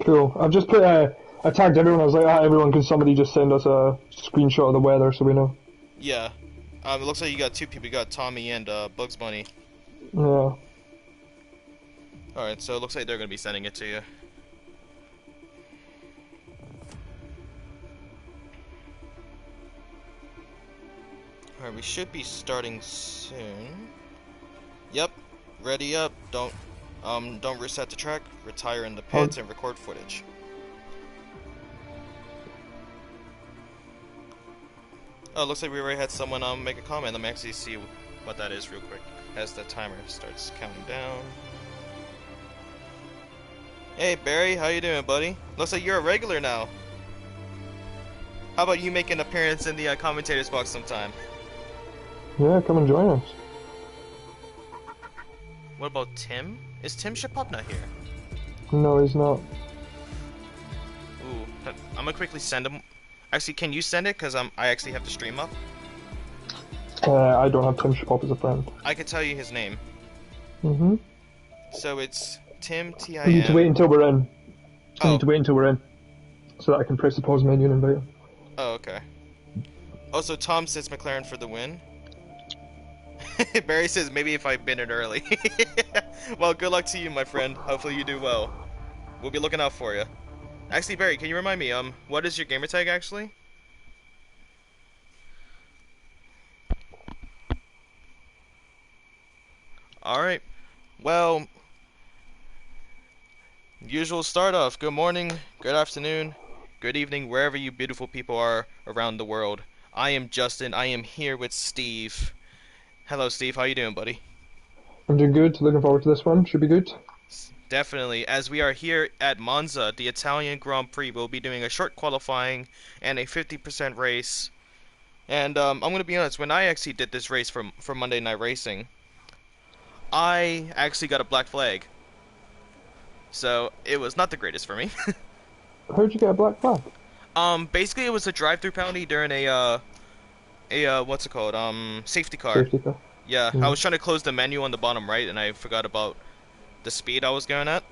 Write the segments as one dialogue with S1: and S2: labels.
S1: Cool. I've just put I tagged everyone. I was like, everyone, can somebody just send us a screenshot of the weather so we know?
S2: Yeah. It looks like you got two people. You got Tommy and Bugs Bunny.
S1: Yeah.
S2: Alright, so it looks like they're going to be sending it to you. Alright, we should be starting soon. Yep. Ready up. Don't reset the track. Retire in the pits and record footage. Oh, looks like we already had someone make a comment. Let me actually see what that is real quick as the timer starts counting down. Hey Barry, how you doing, buddy? Looks like you're a regular now. How about you make an appearance in the commentators box sometime?
S1: Yeah, come and join us.
S2: What about Tim? Is Tim Shipop not here?
S1: No, he's not.
S2: Ooh, I'm gonna quickly send him. Actually, can you send it? Because I actually have to stream up.
S1: I don't have Tim Shipop as a friend.
S2: I can tell you his name.
S1: Mm-hmm.
S2: So it's Tim T-I-M.
S1: We need to wait until we're in.
S2: Oh.
S1: We need to wait until we're in. So that I can press the pause menu and invite him.
S2: Oh, okay. Also, Tom says McLaren for the win. Barry says maybe if I bin it early. Well, good luck to you, my friend. Hopefully you do well. We'll be looking out for you. Actually, Barry, can you remind me, what is your gamertag actually? Alright. Well, usual start off. Good morning, good afternoon, good evening, wherever you beautiful people are around the world. I am Justin. I am here with Steve. Hello, Steve. How you doing, buddy?
S1: I'm doing good. Looking forward to this one. Should be good.
S2: Definitely. As we are here at Monza, the Italian Grand Prix, we'll be doing a short qualifying and a 50% race. And I'm going to be honest, when I actually did this race for Monday Night Racing, I actually got a black flag. So it was not the greatest for me.
S1: How'd you get a black flag?
S2: Basically it was a drive-through penalty during a what's it called? Safety car.
S1: Safety car.
S2: Yeah, I was trying to close the menu on the bottom right, and I forgot about the speed I was going at.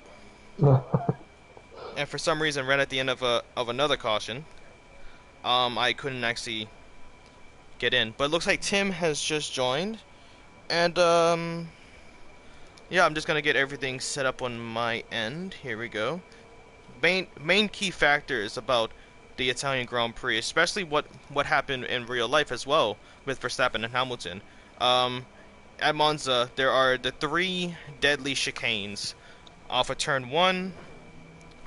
S2: And for some reason, right at the end of another caution, I couldn't actually get in. But it looks like Tim has just joined, and yeah, I'm just gonna get everything set up on my end. Here we go. Main key factors about the Italian Grand Prix, especially what happened in real life as well with Verstappen and Hamilton. At Monza, there are the 3 deadly chicanes off of turn 1,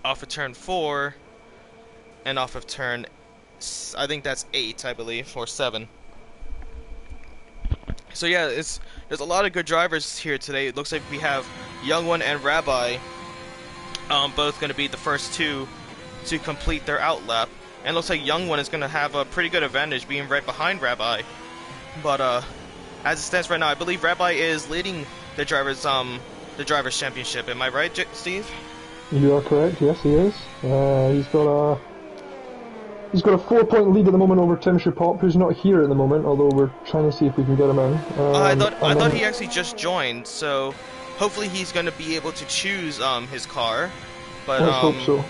S2: off of turn 4, and off of turn, I think that's 8, I believe, or 7. So yeah, there's a lot of good drivers here today. It looks like we have Young One and Rabbi, both going to be the first 2 to complete their outlap. And it looks like Young One is going to have a pretty good advantage being right behind Rabbi. But as it stands right now, I believe Rabbi is leading the drivers' championship. Am I right, Steve?
S1: You are correct. Yes, he is. He's got a 4-point lead at the moment over Tim Shipop, who's not here at the moment. Although we're trying to see if we can get him in.
S2: I thought he actually just joined, so hopefully he's going to be able to choose his car. But
S1: let's hope so.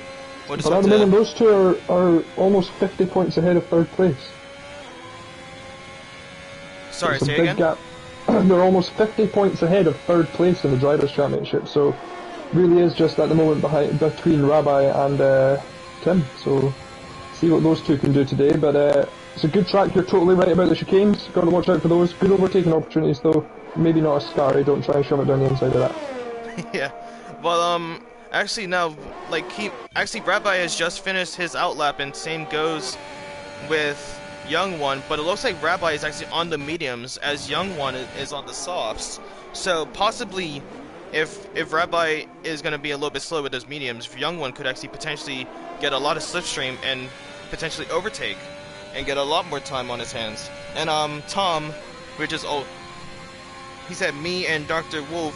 S2: We'll
S1: but at the moment, those 2 are almost 50 points ahead of 3rd place.
S2: Sorry,
S1: it's a
S2: say
S1: big
S2: again?
S1: Gap. They're almost 50 points ahead of 3rd place in the Drivers' Championship, so really is just at the moment between Rabbi and Tim. So see what those 2 can do today. But it's a good track. You're totally right about the chicanes. Got to watch out for those. Good overtaking opportunities, though. Maybe not a scary. Don't try and shove it down the inside of that.
S2: Yeah. Well, actually now, Rabbi has just finished his outlap, and same goes with Young One, but it looks like Rabbi is actually on the mediums as Young One is on the softs. So possibly, if Rabbi is going to be a little bit slow with those mediums, Young One could actually potentially get a lot of slipstream and potentially overtake and get a lot more time on his hands. And Tom, which is old, he said me and Dr. Wolf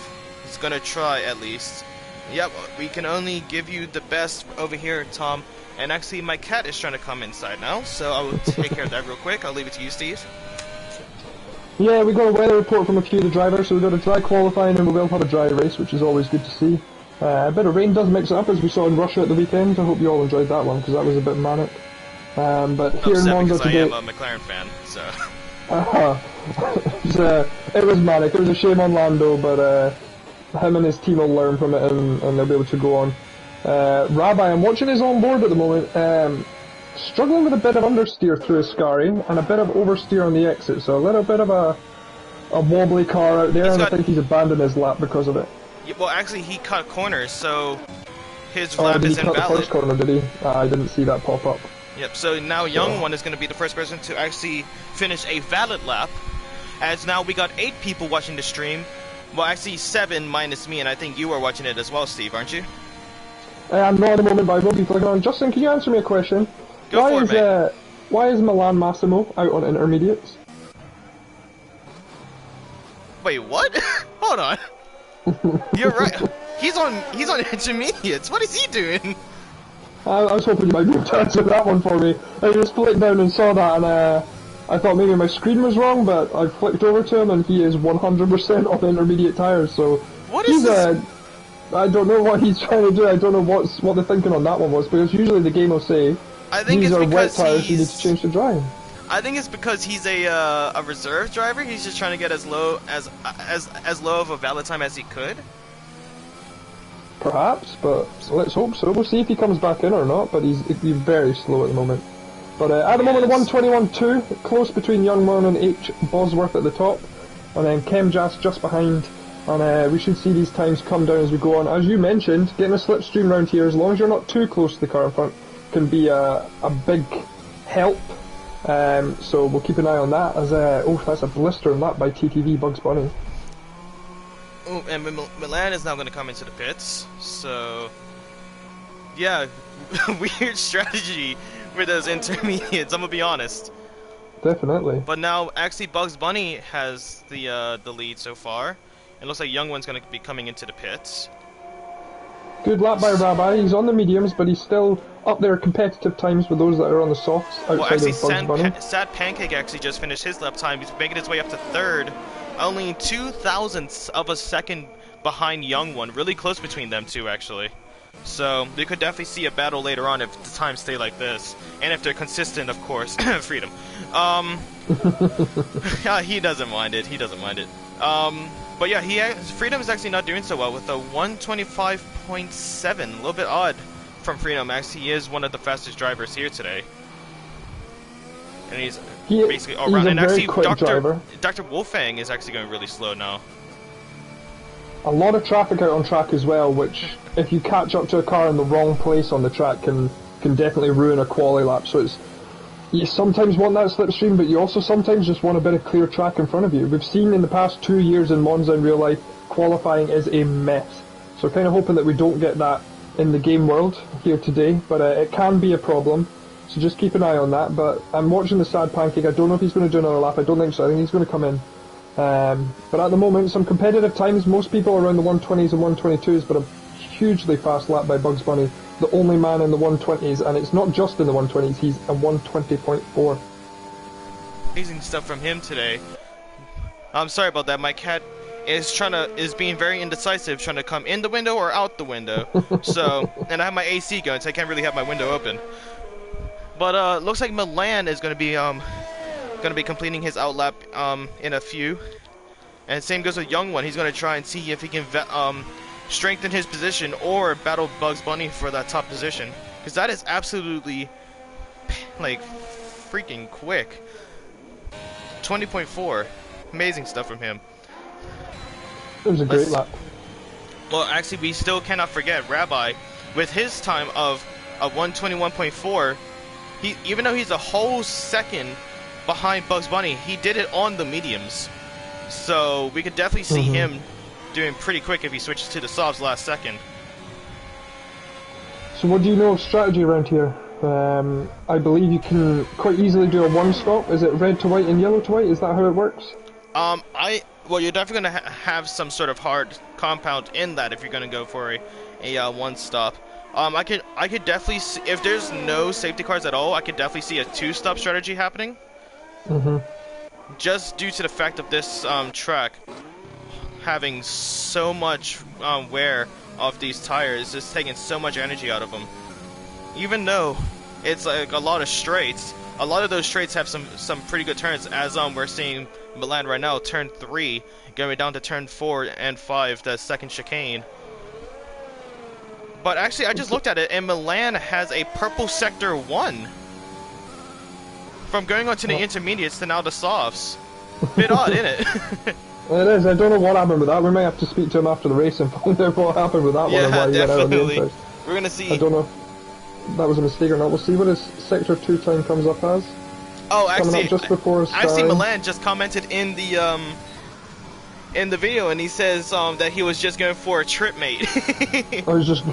S2: is going to try at least. Yep, we can only give you the best over here, Tom. And actually, my cat is trying to come inside now, so I will take care of that real quick. I'll leave it to you, Steve.
S1: Yeah, we got a weather report from a few of the drivers, so we've got a dry qualifying and we will have a dry race, which is always good to see. A bit of rain does mix it up, as we saw in Russia at the weekend. I hope you all enjoyed that one, because that was a bit manic. But here in Monza
S2: because
S1: today...
S2: I am a McLaren fan, so...
S1: it was manic. It was a shame on Lando, but him and his team will learn from it, and they'll be able to go on. Rabbi, I'm watching his on board at the moment. Struggling with a bit of understeer through Ascari, and a bit of oversteer on the exit, so a little bit of a wobbly car out there, and I think he's abandoned his lap because of it.
S2: Yeah, well, actually, he cut corners, so his lap is invalid.
S1: Did he cut the first corner, did he? I didn't see that pop up.
S2: Yep, so now Young One is going to be the first person to actually finish a valid lap, as now we got 8 people watching the stream. Well, actually 7 minus me, and I think you are watching it as well, Steve, aren't you?
S1: I'm not at the moment, but I will be clicking on. Justin, can you answer me a question? Why is Milan Massimo out on intermediates?
S2: Wait, what? Hold on. You're right. He's on intermediates. What is he doing?
S1: I was hoping you might be able to answer that one for me. I just flicked down and saw that, and I thought maybe my screen was wrong, but I flicked over to him, and he is 100% on intermediate tires. So
S2: what is this?
S1: I don't know what he's trying to do. I don't know what the thinking on that one was, because usually the game will say these are wet tires, you need to change to dry.
S2: I think it's because he's a reserve driver. He's just trying to get as low of a valid time as he could.
S1: Perhaps, but let's hope so. We'll see if he comes back in or not, but he's very slow at the moment. But at the moment, the 121.2, close between Youngman and H. Bosworth at the top, and then Chemjas just behind, and we should see these times come down as we go on. As you mentioned, getting a slipstream round here, as long as you're not too close to the car in front, can be a big help. So we'll keep an eye on that, as that's a blistering lap by TTV Bugs Bunny.
S2: Oh, and Milan is now going to come into the pits, so yeah, weird strategy for those intermediates, I'm going to be honest.
S1: Definitely.
S2: But now, actually, Bugs Bunny has the lead so far. It looks like Young One's going to be coming into the pits.
S1: Good lap by Rabbi. He's on the mediums, but he's still up there competitive times with those that are on the softs outside of Bugs Bunny.
S2: Sad Pancake actually just finished his lap time. He's making his way up to 3rd. Only 0.02 of a second behind Young One. Really close between them two, actually. So, we could definitely see a battle later on if the times stay like this. And if they're consistent, of course. Freedom. Yeah, he doesn't mind it. He doesn't mind it. But yeah, Freedom is actually not doing so well with a 125.7. A little bit odd from Freedom. Actually, he is one of the fastest drivers here today. And he's basically all around. And actually, Dr. Wolfang is actually going really slow now.
S1: A lot of traffic out on track as well, which, if you catch up to a car in the wrong place on the track, can definitely ruin a quali lap. So you sometimes want that slipstream, but you also sometimes just want a bit of clear track in front of you. We've seen in the past 2 years in Monza in real life, qualifying is a mess. So kind of hoping that we don't get that in the game world here today, but it can be a problem. So just keep an eye on that. But I'm watching the Sad Pancake. I don't know if he's going to do another lap. I don't think so. I think he's going to come in. But at the moment, some competitive times. Most people around the 120s and 122s, but a hugely fast lap by Bugs Bunny. The only man in the 120s, and it's not just in the 120s. He's a 120.4.
S2: Amazing stuff from him today. I'm sorry about that. My cat is being very indecisive, trying to come in the window or out the window. So, and I have my AC going, so I can't really have my window open. But looks like Milan is going to be completing his outlap in a few, and same goes with Young One. He's going to try and see if he can strengthen his position or battle Bugs Bunny for that top position, because that is absolutely like freaking quick. 20.4, amazing stuff from him.
S1: It was a great lap.
S2: Well, actually, we still cannot forget Rabbi with his time of a 121.4. Even though he's a whole second behind Bugs Bunny, he did it on the mediums. So we could definitely see him doing pretty quick if he switches to the softs last second. So what do you know of strategy around here? I believe you can quite easily do a one-stop. Is it red to white and yellow to white? Is that how it works? Well, you're definitely going to have some sort of hard compound in that if you're going to go for a one-stop. I could definitely see, if there's no safety cars at all, I could definitely see a two-stop strategy happening. Just due to the fact of this track having so much wear of these tires, just taking so much energy out of them. Even though it's like a lot of straights, a lot of those straights have some pretty good turns, as we're seeing Milan right now, turn 3, going down to turn 4 and 5, the second chicane. But actually, I just looked at it, and Milan has a purple sector 1. From going on to the intermediates to now the softs. Bit odd, isn't it?
S1: It is. I don't know what happened with that. We might have to speak to him after the race and find out what happened with that one and why he went out on the inside.
S2: We're gonna see.
S1: I don't know if that was a mistake or not. We'll see what his sector 2 time comes up as.
S2: Oh, actually,
S1: just before
S2: actually, Milan just commented in the video, and he says that he was just going for a trip mate.
S1: I was just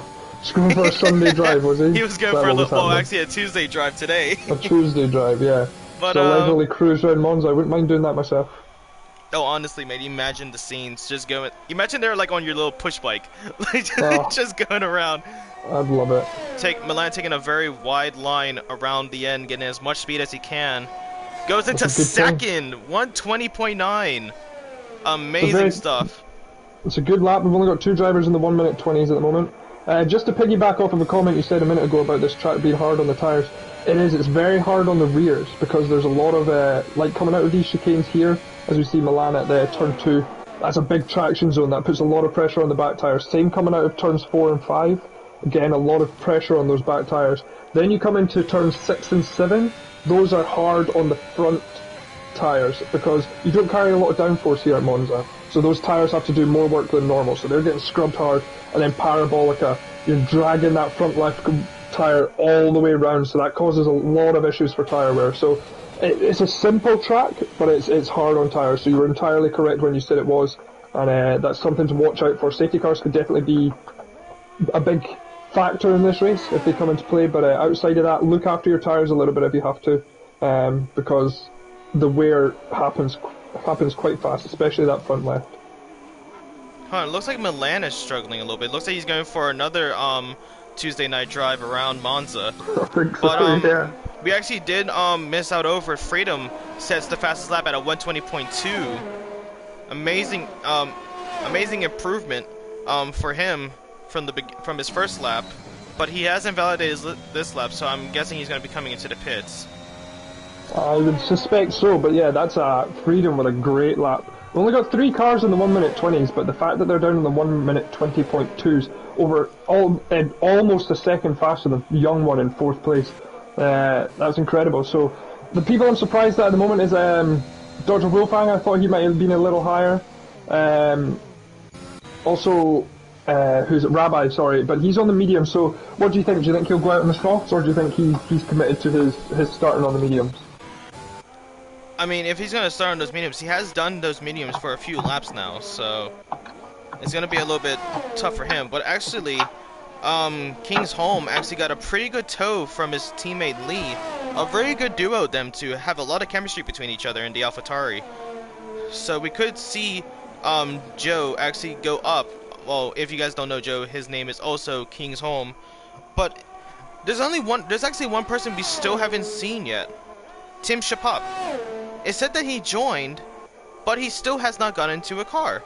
S1: going for a Sunday drive, was he?
S2: He was going for a little, actually a Tuesday drive today.
S1: A Tuesday drive, yeah.
S2: But
S1: so leisurely cruise around Monza. I wouldn't mind doing that myself.
S2: Oh, honestly, mate, imagine the scenes just going. Imagine they're like on your little push bike, like just going around.
S1: I'd love it.
S2: Milan taking a very wide line around the end, getting as much speed as he can. Goes into second, 120.9. Amazing stuff.
S1: It's a good lap. We've only got 2 drivers in the 1:20 at the moment. Just to piggyback off of a comment you said a minute ago about this track being hard on the tyres, it is. It's very hard on the rears because there's a lot of like coming out of these chicanes here, as we see Milan at the turn 2. That's a big traction zone that puts a lot of pressure on the back tyres. Same coming out of turns 4 and 5. Again, a lot of pressure on those back tyres. Then you come into turns 6 and 7. Those are hard on the front tyres because you don't carry a lot of downforce here at Monza. So those tyres have to do more work than normal. So they're getting scrubbed hard. And then Parabolica, you're dragging that front left tyre all the way around. So that causes a lot of issues for tyre wear. So it's a simple track, but it's hard on tyres. So you were entirely correct when you said it was. And that's something to watch out for. Safety cars could definitely be a big factor in this race if they come into play, but outside of that, look after your tyres a little bit if you have to, because the wear happens quite fast, especially that front left.
S2: It looks like Milan is struggling a little bit. It looks like he's going for another Tuesday night drive around Monza.
S1: I think so, yeah.
S2: We actually did miss out over Freedom sets the fastest lap at a 120.2. Amazing improvement for him from his first lap, but he hasn't validated this lap, so I'm guessing he's going to be coming into the pits.
S1: I would suspect so, but yeah, that's a Freedom with a great lap. We've only got 3 cars in the 1:20s, but the fact that they're down in the 1:20.2s over almost a second faster than the young one in 4th place, that's incredible. So the people I'm surprised at the moment is Dr. Wolfgang. I thought he might have been a little higher. Also, who's it? Rabbi, sorry, but he's on the medium. So what do you think? Do you think he'll go out on the softs, or do you think he's committed to his starting on the mediums?
S2: I mean, if he's going to start on those mediums, he has done those mediums for a few laps now, so it's going to be a little bit tough for him. But actually, King's Home actually got a pretty good tow from his teammate Lee. A very good duo, them two have a lot of chemistry between each other in the AlphaTauri. So we could see Joe actually go up. Well, if you guys don't know Joe, his name is also King's Home. But there's actually one person we still haven't seen yet. Tim Shapop. It said that he joined, but he still has not gotten into a car.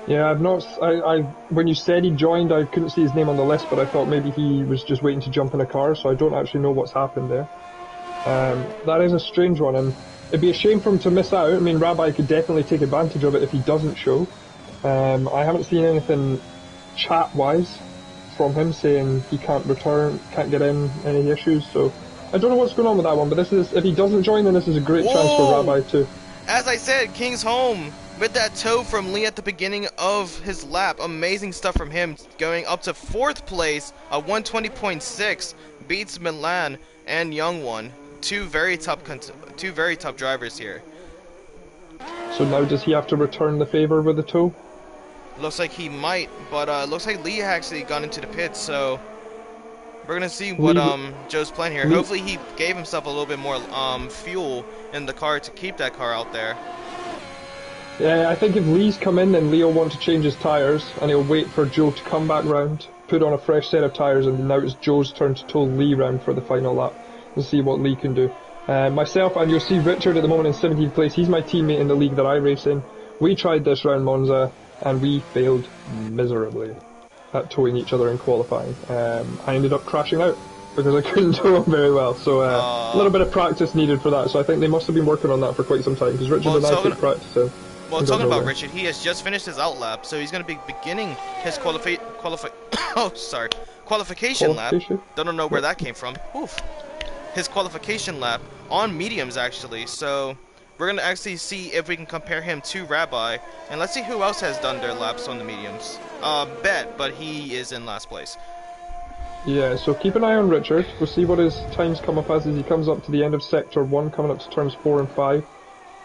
S1: Yeah, I've not. When you said he joined, I couldn't see his name on the list, but I thought maybe he was just waiting to jump in a car, so I don't actually know what's happened there. That is a strange one, and it'd be a shame for him to miss out. I mean, Rabbi could definitely take advantage of it if he doesn't show. I haven't seen anything chat-wise from him saying he can't return, can't get in, any issues, so I don't know what's going on with that one, but this is, if he doesn't join, then this is a great chance for Rabbi too.
S2: As I said, King's Home with that tow from Lee at the beginning of his lap. Amazing stuff from him, going up to 4th place, a 120.6, beats Milan and Young One. Two very tough drivers here.
S1: So now does he have to return the favor with the tow?
S2: Looks like he might, but looks like Lee actually got into the pits, so we're gonna see what Joe's plan here. Hopefully he gave himself a little bit more fuel in the car to keep that car out there.
S1: Yeah, I think if Lee's come in, then Lee will want to change his tyres, and he'll wait for Joe to come back round, put on a fresh set of tyres, and now it's Joe's turn to tow Lee round for the final lap. We'll see what Lee can do. Myself, and you'll see Richard at the moment in 17th place. He's my teammate in the league that I race in. We tried this round Monza, and we failed miserably at towing each other in qualifying. I ended up crashing out because I couldn't tow him very well. So a little bit of practice needed for that. So I think they must have been working on that for quite some time because Richard and I took practice.
S2: Well, talking about Richard, he has just finished his outlap, so he's going to be beginning his qualification lap. Don't know where that came from. Oof. His qualification lap on mediums, actually. So we're going to actually see if we can compare him to Rabbi, and let's see who else has done their laps on the mediums. Bet, but he is in last place.
S1: Yeah, so keep an eye on Richard. We'll see what his times come up as he comes up to the end of Sector 1, coming up to turns 4 and 5.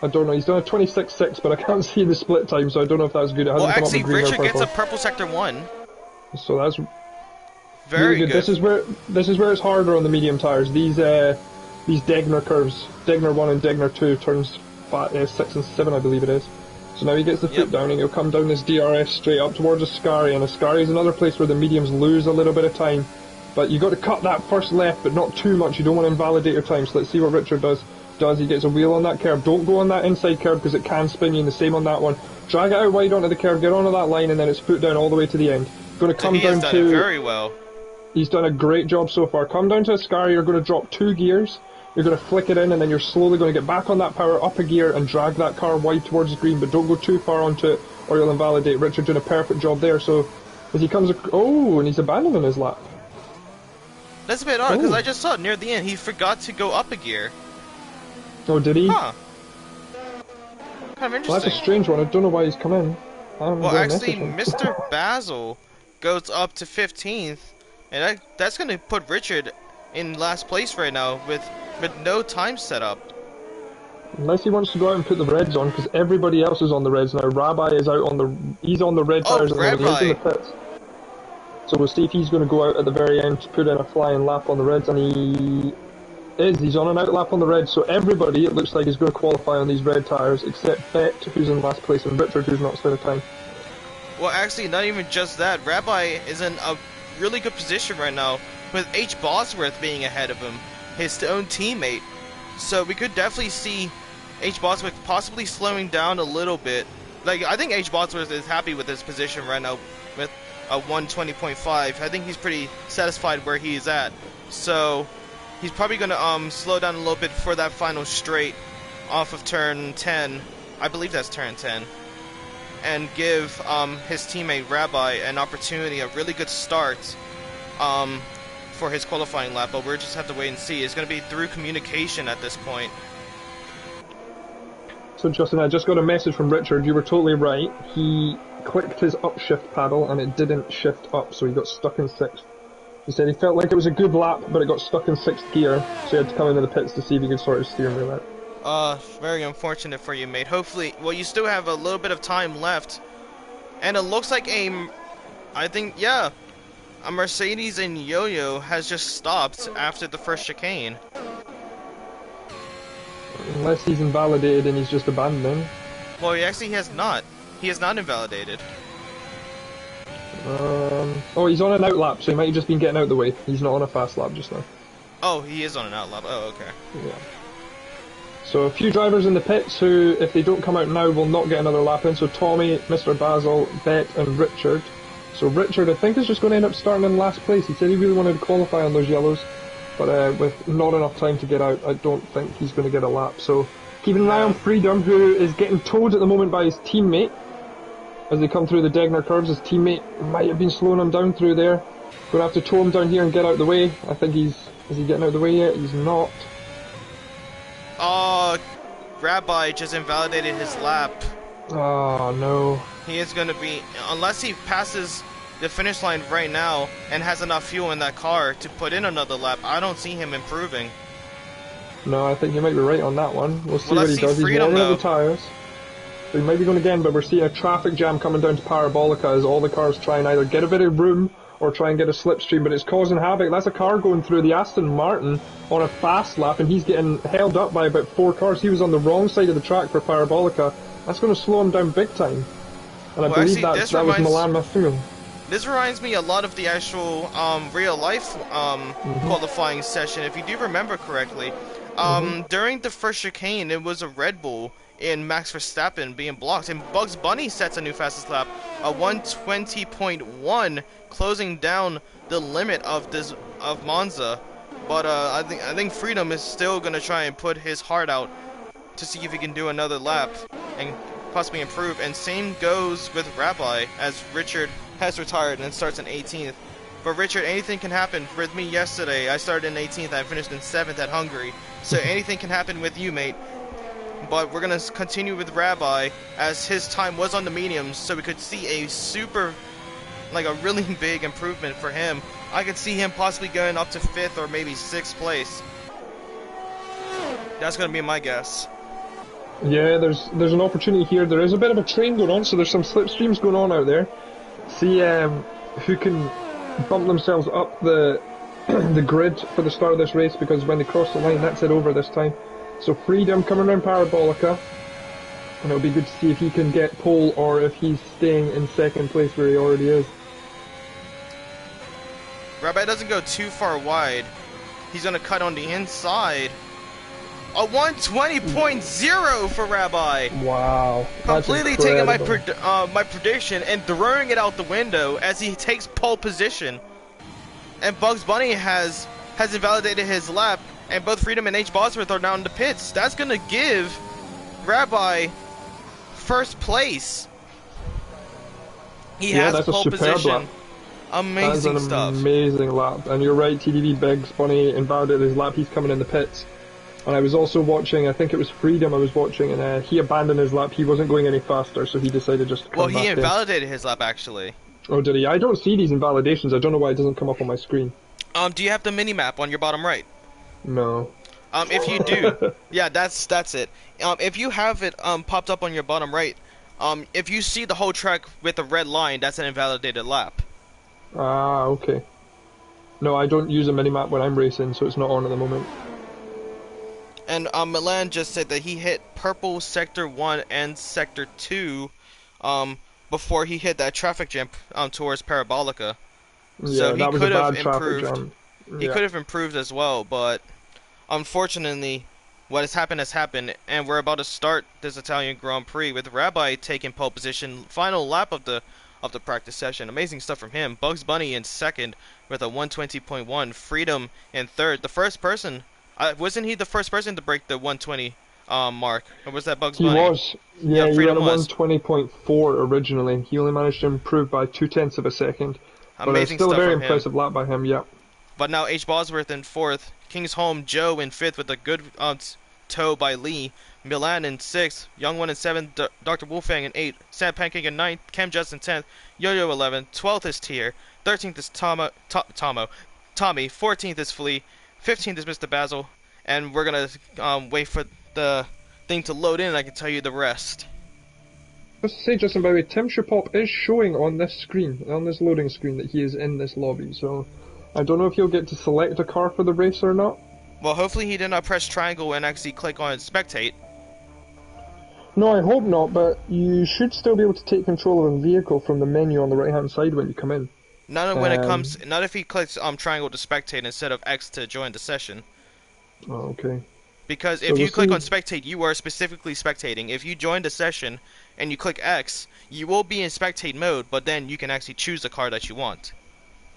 S1: I don't know, he's done a 26.6, but I can't see the split time, so I don't know if that's good. It hasn't come up with green
S2: Richard
S1: or
S2: gets a purple Sector 1.
S1: So that's
S2: very good.
S1: This is where it's harder on the medium tires. These Degner curves, Degner 1 and Degner 2, turns 6 and 7, I believe it is. So now he gets the foot down and he'll come down this DRS straight up towards Ascari, and Ascari is another place where the mediums lose a little bit of time. But you've got to cut that first left, but not too much. You don't want to invalidate your time. So let's see what Richard does. He gets a wheel on that curve. Don't go on that inside curve because it can spin you, and the same on that one. Drag it out wide onto the curve, get onto that line, and then it's put down all the way to the end. Going to come down to...
S2: He has done it very well.
S1: He's done a great job so far. Come down to Ascari, you're going to drop 2 gears. You're going to flick it in, and then you're slowly going to get back on that power, up a gear, and drag that car wide towards the green, but don't go too far onto it, or you'll invalidate. Richard doing a perfect job there. So as he comes... Oh, and he's abandoning his lap.
S2: That's a bit odd, because I just saw it near the end. He forgot to go up a gear.
S1: Oh, did he?
S2: Huh. Kind of interesting.
S1: Well, that's a strange one. I don't know why he's come in.
S2: Well, actually, Mr. Basil goes up to 15th, and that's going to put Richard in last place right now with no time set up.
S1: Unless he wants to go out and put the reds on, because everybody else is on the reds now. Rabbi is out on the... He's on the red tires at the moment. He's in the pits. So we'll see if he's going to go out at the very end to put in a flying lap on the reds, and he... He's on an out lap on the red, so everybody, it looks like, is going to qualify on these red tyres, except Bet, who's in last place, and Richard, who's not spent a time.
S2: Well, actually, not even just that. Rabbi is in a really good position right now, with H. Bosworth being ahead of him, his own teammate. So we could definitely see H. Bosworth possibly slowing down a little bit. Like, I think H. Bosworth is happy with his position right now, with a 120.5. I think he's pretty satisfied where he is at. So... he's probably going to slow down a little bit for that final straight off of turn 10. I believe that's turn 10. And give his teammate Rabbi an opportunity, a really good start for his qualifying lap. But we'll just have to wait and see. It's going to be through communication at this point.
S1: So Justin, I just got a message from Richard. You were totally right. He clicked his upshift paddle and it didn't shift up, so he got stuck in 6th. He said he felt like it was a good lap, but it got stuck in 6th gear, so he had to come into the pits to see if he could sort his steering wheel out.
S2: Very unfortunate for you, mate. Hopefully, well, you still have a little bit of time left, and it looks like I think, yeah, a Mercedes and Yo-Yo has just stopped after the first chicane.
S1: Unless he's invalidated and he's just abandoning.
S2: Well, he actually has not. He is not invalidated.
S1: Oh, he's on an out lap, so he might have just been getting out of the way. He's not on a fast lap just now.
S2: Oh, he is on an out lap. Oh, okay.
S1: Yeah. So a few drivers in the pits who, if they don't come out now, will not get another lap in. So Tommy, Mr. Basil, Bet, and Richard. So Richard, I think, is just going to end up starting in last place. He said he really wanted to qualify on those yellows, but with not enough time to get out, I don't think he's going to get a lap. So keeping an eye on Freedom, who is getting towed at the moment by his teammate. As they come through the Degner curves, his teammate might have been slowing him down through there. Going to have to tow him down here and get out of the way. I think is he getting out of the way yet? He's not.
S2: Rabbi just invalidated his lap.
S1: Oh, no.
S2: He is going to be, unless he passes the finish line right now and has enough fuel in that car to put in another lap, I don't see him improving.
S1: No, I think you might be right on that one. We'll see what he does. He's warming up the tyres. So he might be going again, but we're seeing a traffic jam coming down to Parabolica as all the cars try and either get a bit of room or try and get a slipstream, but it's causing havoc. That's a car going through the Aston Martin on a fast lap, and he's getting held up by about 4 cars. He was on the wrong side of the track for Parabolica. That's going to slow him down big time. And I believe that was Milan Mathul.
S2: This reminds me a lot of the actual real-life qualifying session, if you do remember correctly. During the first chicane, it was a Red Bull in Max Verstappen being blocked. And Bugs Bunny sets a new fastest lap, a 120.1, closing down the limit of Monza. But I think Freedom is still gonna try and put his heart out to see if he can do another lap and possibly improve. And same goes with Rabbi, as Richard has retired and starts in 18th. But Richard, anything can happen. With me yesterday, I started in 18th. I finished in 7th at Hungary. So anything can happen with you, mate. But we're going to continue with Rabbi, as his time was on the mediums, so we could see a a really big improvement for him. I could see him possibly going up to 5th or maybe 6th place. That's going to be my guess.
S1: Yeah, there's an opportunity here. There is a bit of a train going on, so there's some slipstreams going on out there. See who can bump themselves up the the grid for the start of this race, because when they cross the line, that's it over this time. So Freedom coming around Parabolica, and it'll be good to see if he can get pole or if he's staying in 2nd place where he already is.
S2: Rabbi doesn't go too far wide. He's going to cut on the inside. A 120.0 for Rabbi.
S1: Wow.
S2: Completely taking my prediction and throwing it out the window as he takes pole position. And Bugs Bunny has invalidated his lap, and both Freedom and H. Bosworth are now in the pits. That's going to give Rabbi 1st place. He has pole position.
S1: Lap.
S2: Amazing stuff.
S1: Amazing lap. And you're right, TDV Bugs Bunny invalidated his lap. He's coming in the pits. And I was also watching, I think it was Freedom I was watching, and he abandoned his lap. He wasn't going any faster, so he decided just to come back in.
S2: Well, he invalidated his lap, actually.
S1: Oh, did he? I don't see these invalidations. I don't know why it doesn't come up on my screen.
S2: Do you have the mini-map on your bottom right?
S1: No.
S2: If you do, yeah, that's it. If you have it popped up on your bottom right, if you see the whole track with a red line, that's an invalidated lap.
S1: Ah, okay. No, I don't use a mini-map when I'm racing, so it's not on at the moment.
S2: And Milan just said that he hit purple Sector 1 and Sector 2 before he hit that traffic jam towards Parabolica.
S1: Yeah,
S2: so he could have
S1: improved.
S2: He could have improved as well, but unfortunately, what has happened, and we're about to start this Italian Grand Prix with Rabbi taking pole position, final lap of the practice session. Amazing stuff from him. Bugs Bunny in 2nd with a 120.1. Freedom in 3rd. The first person. Wasn't he the first person to break the 120 mark? Or was that Bugs Bunny?
S1: He was. Yeah, he
S2: Freedom
S1: had a 120.4 originally. He only managed to improve by 0.2 of a second.
S2: Amazing
S1: but still
S2: stuff
S1: a very
S2: from
S1: impressive lap by him, yeah.
S2: But now H. Bosworth in 4th. Kingsholm Joe in 5th with a good toe by Lee. Milan in 6th. Young One in 7th. Dr. Wolfgang in 8th. Sam Pancake in 9th. Cam Just in 10th. Yo-Yo 11th. 12th is Tier. 13th is Tommy. 14th is Flea. 15th is Mr. Basil, and we're gonna wait for the thing to load in, and I can tell you the rest.
S1: Just to say, Justin, by the way, Tim Shapop is showing on this screen, on this loading screen, that he is in this lobby, so I don't know if he'll get to select a car for the race or not.
S2: Well, hopefully he did not press triangle and actually click on spectate.
S1: No, I hope not, but you should still be able to take control of a vehicle from the menu on the right-hand side when you come in.
S2: Not if he clicks triangle to spectate instead of X to join the session.
S1: Oh, okay.
S2: Because if you click on spectate, you are specifically spectating. If you join the session and you click X, you will be in spectate mode, but then you can actually choose the car that you want.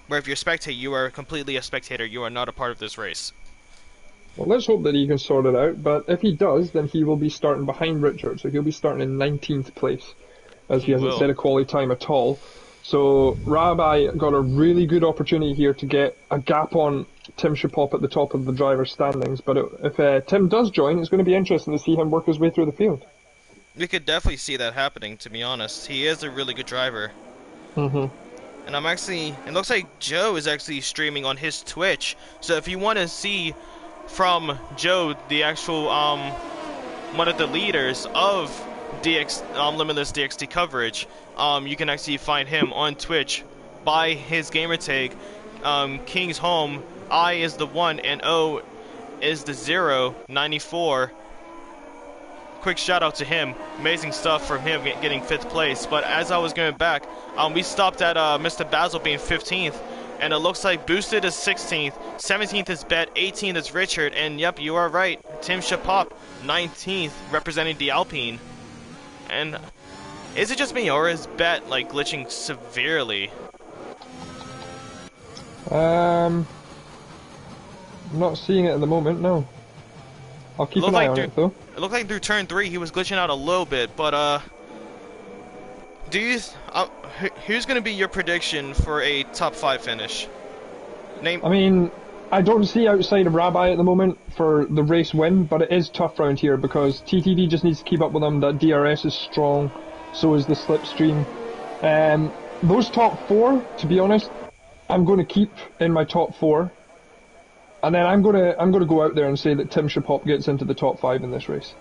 S2: Where if you're spectate, you are completely a spectator. You are not a part of this race.
S1: Well, let's hope that he can sort it out, but if he does, then he will be starting behind Richard, so he'll be starting in 19th place, as he hasn't set a quality time at all. So Rabbi got a really good opportunity here to get a gap on Tim Shapop at the top of the driver's standings, but if Tim does join, it's going to be interesting to see him work his way through the field.
S2: We could definitely see that happening, to be honest. He is a really good driver.
S1: Mm-hmm.
S2: And it looks like Joe is actually streaming on his Twitch, so if you want to see from Joe, the actual, one of the leaders of Limitless DxT coverage, you can actually find him on Twitch by his gamertag, King's Home. I is the 1 and O is the 0, 94. Quick shout out to him. Amazing stuff from him getting 5th place. But as I was going back, we stopped at Mr. Basil being 15th And it looks like boosted is 16th, 17th is Bet, 18th is Richard, and yep, you are right, Tim Shapop, 19th, representing the Alpine. And is it just me, or is Bet like glitching severely?
S1: I'm not seeing it at the moment, no. I'll keep an eye on it though.
S2: It looked like through turn 3 he was glitching out a little bit, but do you who's going to be your prediction for a top 5 finish?
S1: I mean, I don't see outside of Rabbi at the moment for the race win, but it is tough round here because TTV just needs to keep up with them. That DRS is strong, so is the slipstream. Those top 4, to be honest, I'm going to keep in my top 4, and then I'm going to go out there and say that Tim Shapop gets into the top 5 in this race.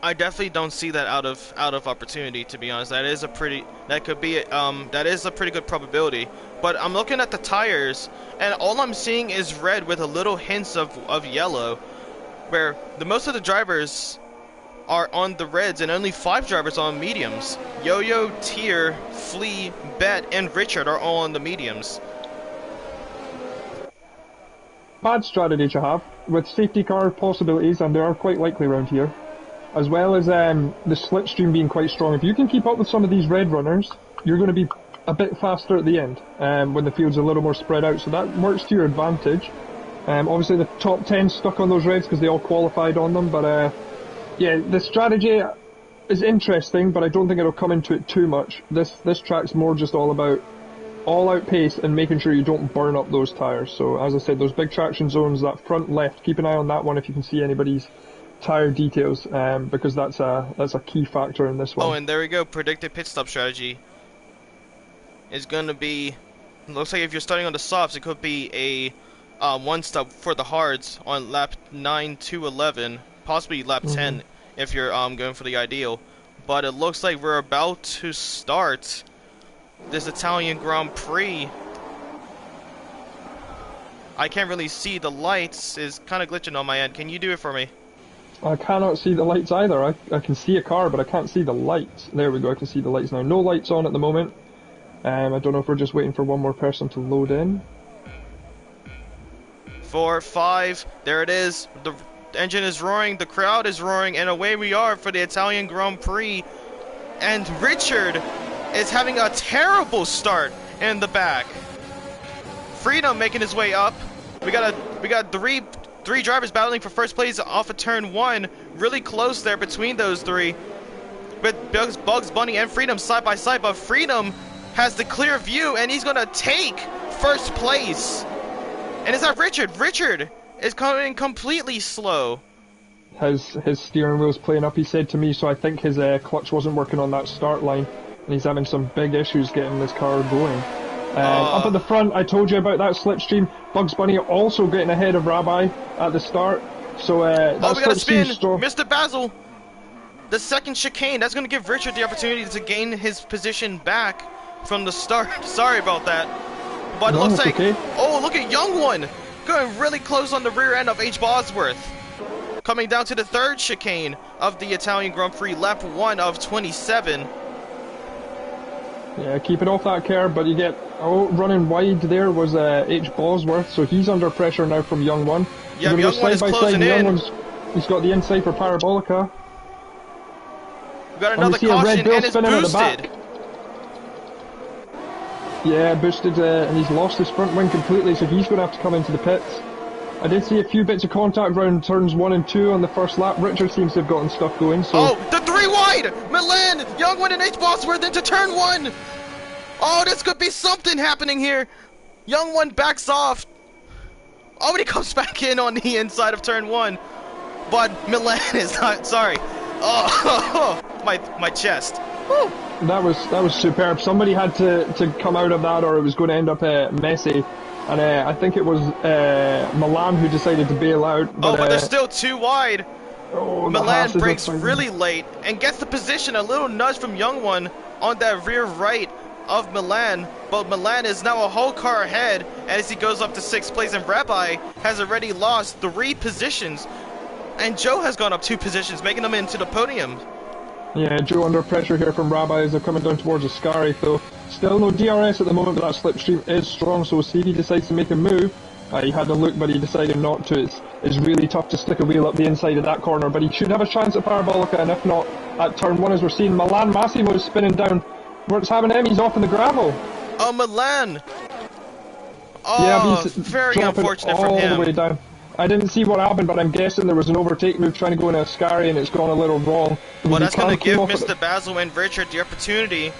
S2: I definitely don't see that out of opportunity, to be honest. That is a pretty good probability. But I'm looking at the tires, and all I'm seeing is red with a little hints of yellow, where most of the drivers are on the reds and only 5 drivers on mediums. Yo-Yo, Tier, Flea, Bet, and Richard are all on the mediums.
S1: Bad strategy to have, with safety car possibilities, and they are quite likely around here. As well as the slipstream being quite strong. If you can keep up with some of these red runners, you're going to be a bit faster at the end when the field's a little more spread out, so that works to your advantage. Obviously the top 10 stuck on those reds because they all qualified on them, but yeah, the strategy is interesting, but I don't think it'll come into it too much. This track's more just all about all-out pace and making sure you don't burn up those tyres. So as I said, those big traction zones, that front left, keep an eye on that one if you can see anybody's tire details, because that's a key factor in this one.
S2: Oh, and there we go. Predicted pit stop strategy is going to be, looks like if you're starting on the softs, it could be a one stop for the hards on lap 9 to 11, possibly lap 10 if you're going for the ideal. But it looks like we're about to start this Italian Grand Prix. I can't really see the lights. Is kind of glitching on my end. Can you do it for me?
S1: I cannot see the lights either. I can see a car, but I can't see the lights. There we go, I can see the lights now. No lights on at the moment. I don't know if we're just waiting for one more person to load in.
S2: 4, 5, there it is. The engine is roaring, the crowd is roaring, and away we are for the Italian Grand Prix. And Richard is having a terrible start in the back. Freedom making his way up. We got three drivers battling for first place off of turn 1. Really close there between those 3. With Bugs Bunny and Freedom side by side, but Freedom has the clear view and he's gonna take first place. And is that Richard? Richard is coming completely slow.
S1: His steering wheel's playing up, he said to me, so I think his clutch wasn't working on that start line, and he's having some big issues getting this car going. Up at the front, I told you about that slipstream. Bugs Bunny also getting ahead of Rabbi at the start. So that
S2: we got a spin,
S1: strong.
S2: Mr. Basil. The second chicane, that's going to give Richard the opportunity to gain his position back from the start. Sorry about that. But it looks like,
S1: okay.
S2: Oh, look at Young One going really close on the rear end of H. Bosworth. Coming down to the third chicane of the Italian Grand Prix, lap 1 of 27.
S1: Yeah, keeping off that curb, but you get, running wide there was H. Bosworth, so he's under pressure now from Young One.
S2: Yeah, Young One is closing in.
S1: He's got the inside for Parabolica.
S2: We got another caution and it's boosted.
S1: Yeah, boosted, and he's lost his front wing completely, so he's going to have to come into the pits. I did see a few bits of contact around turns 1 and 2 on the first lap. Richard seems to have gotten stuff going, so...
S2: Oh, the 3 wide! Milan! Young One and H. Bosworth into turn 1! Oh, this could be something happening here! Young One backs off. Oh, and he comes back in on the inside of turn 1. But Milan is not... Sorry. Oh, my chest. Woo.
S1: That was superb. Somebody had to come out of that or it was going to end up messy. And I think it was Milan who decided to bail out.
S2: But they're still too wide.
S1: Oh,
S2: Milan brakes really late and gets the position, a little nudge from Young One on that rear right of Milan. But Milan is now a whole car ahead as he goes up to 6th place, and Rabbi has already lost 3 positions. And Joe has gone up 2 positions, making them into the podium.
S1: Yeah, Joe under pressure here from Rabbi as they're coming down towards Ascari, though. Still no DRS at the moment, but that slipstream is strong, so we'll see if he decides to make a move. He had a look, but he decided not to. It's really tough to stick a wheel up the inside of that corner, but he should have a chance at Parabolica, and if not, at turn 1, as we're seeing, Milan Massimo is spinning down. What's happening to him? He's off in the gravel.
S2: Oh, Milan! Oh,
S1: yeah, he's
S2: very unfortunate from
S1: all
S2: him.
S1: the way down. I didn't see what happened, but I'm guessing there was an overtake move trying to go in a Ascari, and it's gone a little wrong.
S2: Well, that's going to give Mr. Basil and Richard the opportunity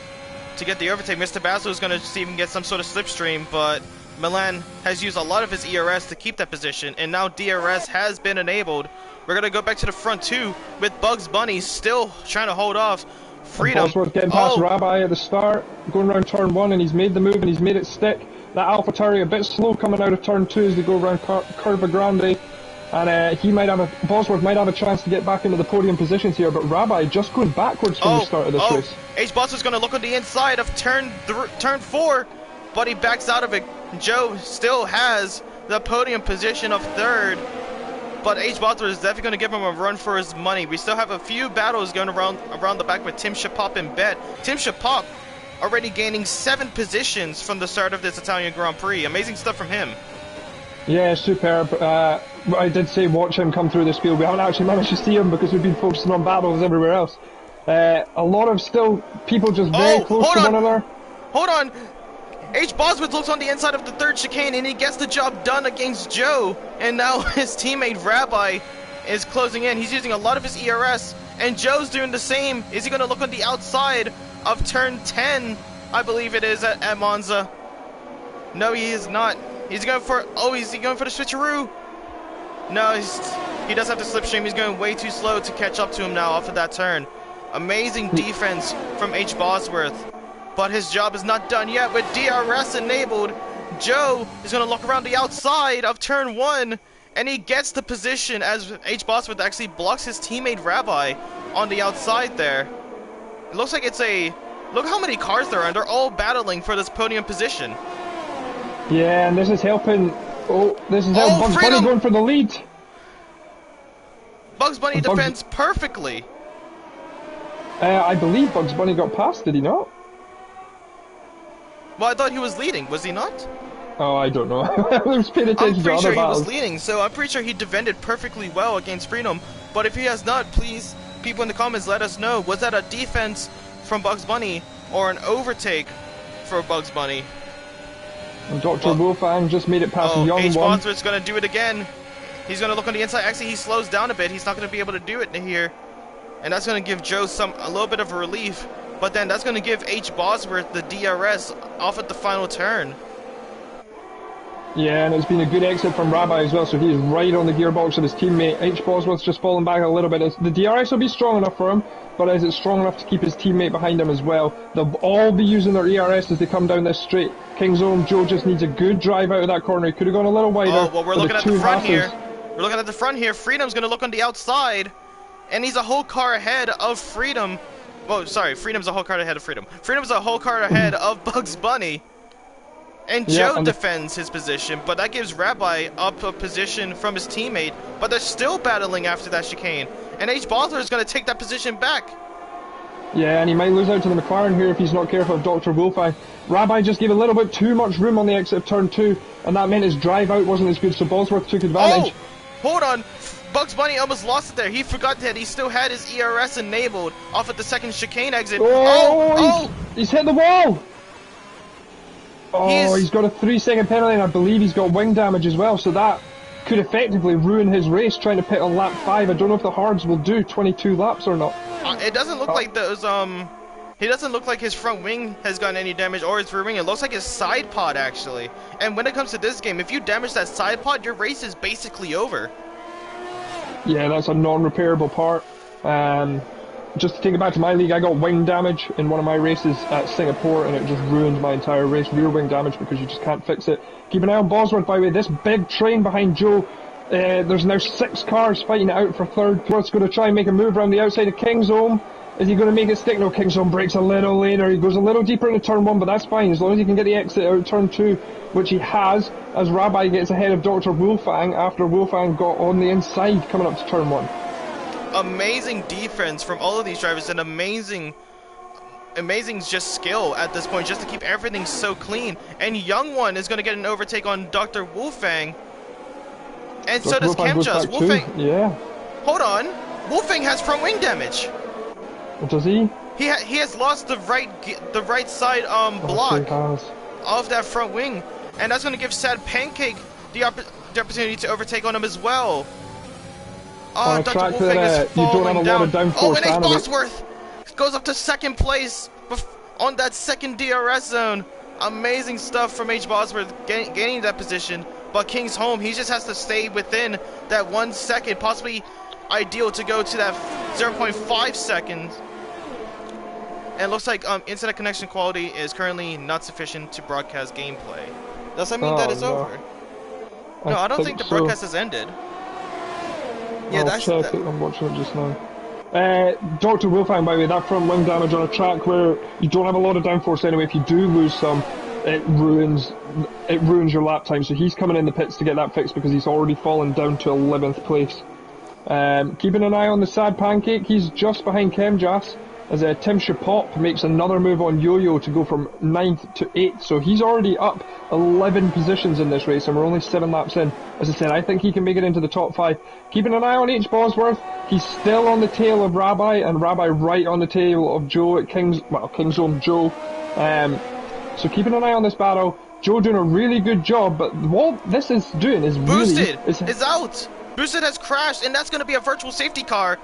S2: to get the overtake. Mr. Basil is going to see if he can get some sort of slipstream, but Milan has used a lot of his ERS to keep that position, and now DRS has been enabled. We're going to go back to the front two with Bugs Bunny still trying to hold off Freedom.
S1: Bosworth getting past Rabbi at the start, going around turn 1, and he's made the move and he's made it stick. That AlphaTauri a bit slow coming out of turn 2 as they go around Curva Grande, and he might have Bosworth might have a chance to get back into the podium positions here, but Rabbi just going backwards from the start of this race.
S2: H Bosworth's going to look on the inside of turn 4, but he backs out of it. Joe still has the podium position of 3rd, but H Bosworth is definitely going to give him a run for his money. We still have a few battles going around the back with Tim Shapop and Bet. Tim Shapop already gaining 7 positions from the start of this Italian Grand Prix. Amazing stuff from him.
S1: Yeah, superb. I did say watch him come through this field. We haven't actually managed to see him because we've been focusing on battles everywhere else. A lot of still people just very close to one another.
S2: Hold on! H. Bosworth looks on the inside of the 3rd chicane and he gets the job done against Joe. And now his teammate Rabbi is closing in. He's using a lot of his ERS and Joe's doing the same. Is he going to look on the outside of turn 10, I believe it is, at Monza? No, he is not. He's going for, is he going for the switcheroo? No, he does have the slipstream. He's going way too slow to catch up to him now off of that turn. Amazing defense from H. Bosworth. But his job is not done yet. With DRS enabled, Joe is going to look around the outside of turn 1, and he gets the position as H. Bosworth actually blocks his teammate Rabbi on the outside there. It looks like it's a... Look how many cars there are, and they're all battling for this podium position.
S1: Yeah, and this is helping... this is helping Bugs Bunny going for the lead.
S2: Bugs Bunny defends perfectly.
S1: I believe Bugs Bunny got past, did he not?
S2: Well, I thought he was leading. Was he not?
S1: Oh, I don't know. I was paying attention to other battles.
S2: I'm pretty sure he was leading, so I'm pretty sure he defended perfectly well against Freedom. But if he has not, please, people in the comments, let us know. Was that a defense from Bugs Bunny or an overtake for Bugs Bunny?
S1: And Dr. Wolfgang just made it past the young
S2: H.
S1: one.
S2: Bosworth's going to do it again. He's going to look on the inside. Actually, he slows down a bit. He's not going to be able to do it here. And that's going to give Joe a little bit of a relief. But then that's going to give H. Bosworth the DRS off at the final turn.
S1: Yeah, and it's been a good exit from Rabbi as well, so he's right on the gearbox of his teammate. H. Bosworth's just fallen back a little bit. The DRS will be strong enough for him, but is it strong enough to keep his teammate behind him as well? They'll all be using their ERS as they come down this straight. King's Own Joe just needs a good drive out of that corner. He could have gone a little wider.
S2: Oh, well, we're looking at the front here. We're looking at the front here. Freedom's going to look on the outside, and he's a whole car ahead of Freedom. Oh, sorry, Freedom's a whole car ahead of Freedom. Freedom's a whole car ahead of Bugs Bunny. And Joe defends his position, but that gives Rabbi up a position from his teammate. But they're still battling after that chicane. And H. Bosworth is going to take that position back.
S1: Yeah, and he might lose out to the McLaren here if he's not careful of Dr. Wolfgang. Rabbi just gave a little bit too much room on the exit of turn 2, and that meant his drive out wasn't as good, so Bosworth took advantage.
S2: Oh, hold on. Bugs Bunny almost lost it there. He forgot that he still had his ERS enabled off at the second chicane exit.
S1: He's hit the wall! Oh, he's got a 3-second penalty, and I believe he's got wing damage as well, so that could effectively ruin his race trying to pit on lap 5. I don't know if the hards will do 22 laps or not.
S2: It doesn't look like those, he doesn't look like his front wing has gotten any damage, or his rear wing. It looks like his side pod, actually. And when it comes to this game, if you damage that side pod, your race is basically over.
S1: Yeah, that's a non-repairable part. Just to take it back to my league, I got wing damage in one of my races at Singapore, and it just ruined my entire race. Rear wing damage because you just can't fix it. Keep an eye on Bosworth, by the way. This big train behind Joe. There's now 6 cars fighting it out for 3rd. Bosworth's going to try and make a move around the outside of King's Home. Is he going to make it stick? No, King's Home breaks a little later. He goes a little deeper into turn 1, but that's fine as long as he can get the exit out of turn 2, which he has, as Rabbi gets ahead of Dr. Wolfgang after Wolfgang got on the inside coming up to turn 1.
S2: Amazing defense from all of these drivers, and amazing amazing just skill at this point, just to keep everything so clean. And Young One is going to get an overtake on Dr. Wolfang. And so does Camjust. Wolfang.
S1: Yeah.
S2: Hold on. Wolfang has front wing damage.
S1: Does he?
S2: He has lost the right side block of that front wing, and that's going to give Sad Pancake the opportunity to overtake on him as well.
S1: On a
S2: Dr.
S1: track
S2: Wolfang
S1: that
S2: is
S1: you don't have
S2: falling
S1: a
S2: down.
S1: lot of downforce.
S2: Oh, and Ace Bosworth goes up to second place on that second DRS zone. Amazing stuff from H. Bosworth gaining that position. But King's home, he just has to stay within that 1 second, possibly ideal to go to that 0.5 seconds. And it looks like internet connection quality is currently not sufficient to broadcast gameplay. Does that mean that it's over? No, I don't think the broadcast has ended. Yeah,
S1: I'll check it. I'm watching it just now. Dr. Wolfang, by the way, that front wing damage on a track where you don't have a lot of downforce anyway, if you do lose some, it ruins your lap time. So he's coming in the pits to get that fixed because he's already fallen down to 11th place. Keeping an eye on the Sad Pancake, he's just behind Chemjas as Tim Shapop makes another move on Yo-Yo to go from 9th to 8th. So he's already up 11 positions in this race and we're only 7 laps in. As I said, I think he can make it into the top 5. Keeping an eye on H. Bosworth, he's still on the tail of Rabbi, and Rabbi right on the tail of Joe at King's Home Joe. So keeping an eye on this battle. Joe doing a really good job, but what this is doing is
S2: Boosted is out. Boosted has crashed, and that's going to be a virtual safety car.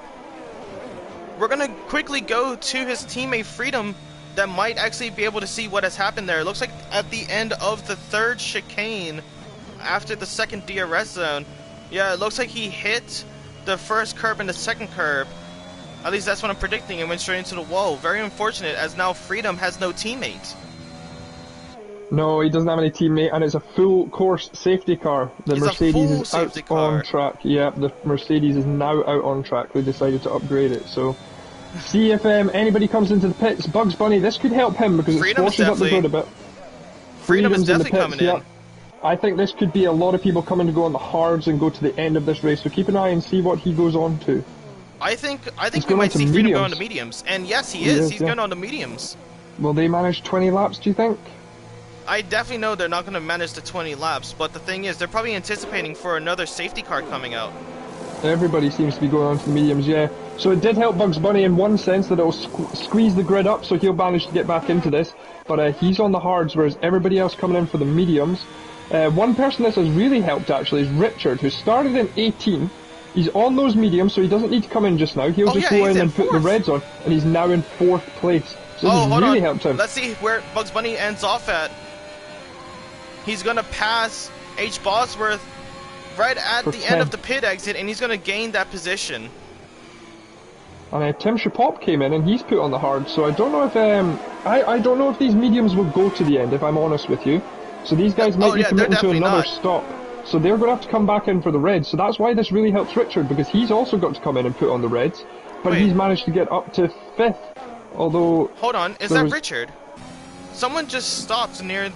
S2: We're going to quickly go to his teammate Freedom that might actually be able to see what has happened there. It looks like at the end of the third chicane, after the second DRS zone, yeah, it looks like he hit the first curb and the second curb. At least that's what I'm predicting, and went straight into the wall. Very unfortunate, as now Freedom has no teammate.
S1: No, he doesn't have any teammate, and it's a full course safety car. The Mercedes is out on track. Yeah, the Mercedes is now out on track. They decided to upgrade it. So, see if anybody comes into the pits. Bugs Bunny, this could help him because it squashes up the grid a bit.
S2: Freedom is definitely coming in.
S1: I think this could be a lot of people coming to go on the hards and go to the end of this race. So keep an eye and see what he goes on to.
S2: I think we might see Freedom go on the mediums, and yes, he is. He's going on the mediums.
S1: Will they manage 20 laps? Do you think?
S2: I definitely know they're not going to manage the 20 laps, but the thing is, they're probably anticipating for another safety car coming out.
S1: Everybody seems to be going on to the mediums, yeah. So it did help Bugs Bunny in one sense that it'll squeeze the grid up, so he'll manage to get back into this. But he's on the hards, whereas everybody else coming in for the mediums. One person this has really helped actually is Richard, who started in 18. He's on those mediums, so he doesn't need to come in just now. He'll just go in and put the reds on, and he's now in 4th place. So this has really helped him.
S2: Let's see where Bugs Bunny ends off at. He's going to pass H. Bosworth right at the end of the pit exit, and he's going to gain that position.
S1: And Tim Shapop came in, and he's put on the hard. So I don't know if I don't know if these mediums will go to the end, if I'm honest with you. So these guys might be committing to another stop. So they're going to have to come back in for the reds. So that's why this really helps Richard, because he's also got to come in and put on the reds. But he's managed to get up to 5th. Although...
S2: Hold on, is that Richard? Someone just stopped near...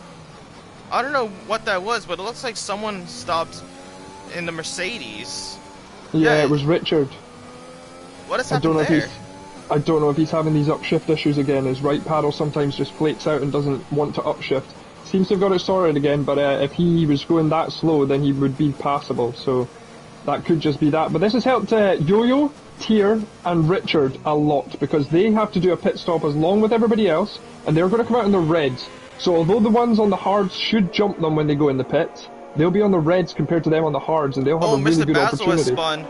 S2: I don't know what that was, but it looks like someone stopped in the Mercedes.
S1: Yeah, it was Richard.
S2: What has happened there?
S1: I don't know if he's having these upshift issues again. His right paddle sometimes just flakes out and doesn't want to upshift. Seems to have got it sorted again, but if he was going that slow, then he would be passable. So that could just be that. But this has helped Yo-Yo, Tier, and Richard a lot, because they have to do a pit stop along with everybody else, and they're going to come out in the reds. So although the ones on the hards should jump them when they go in the pits, they'll be on the reds compared to them on the hards, and they'll have a really good opportunity.
S2: Has spun.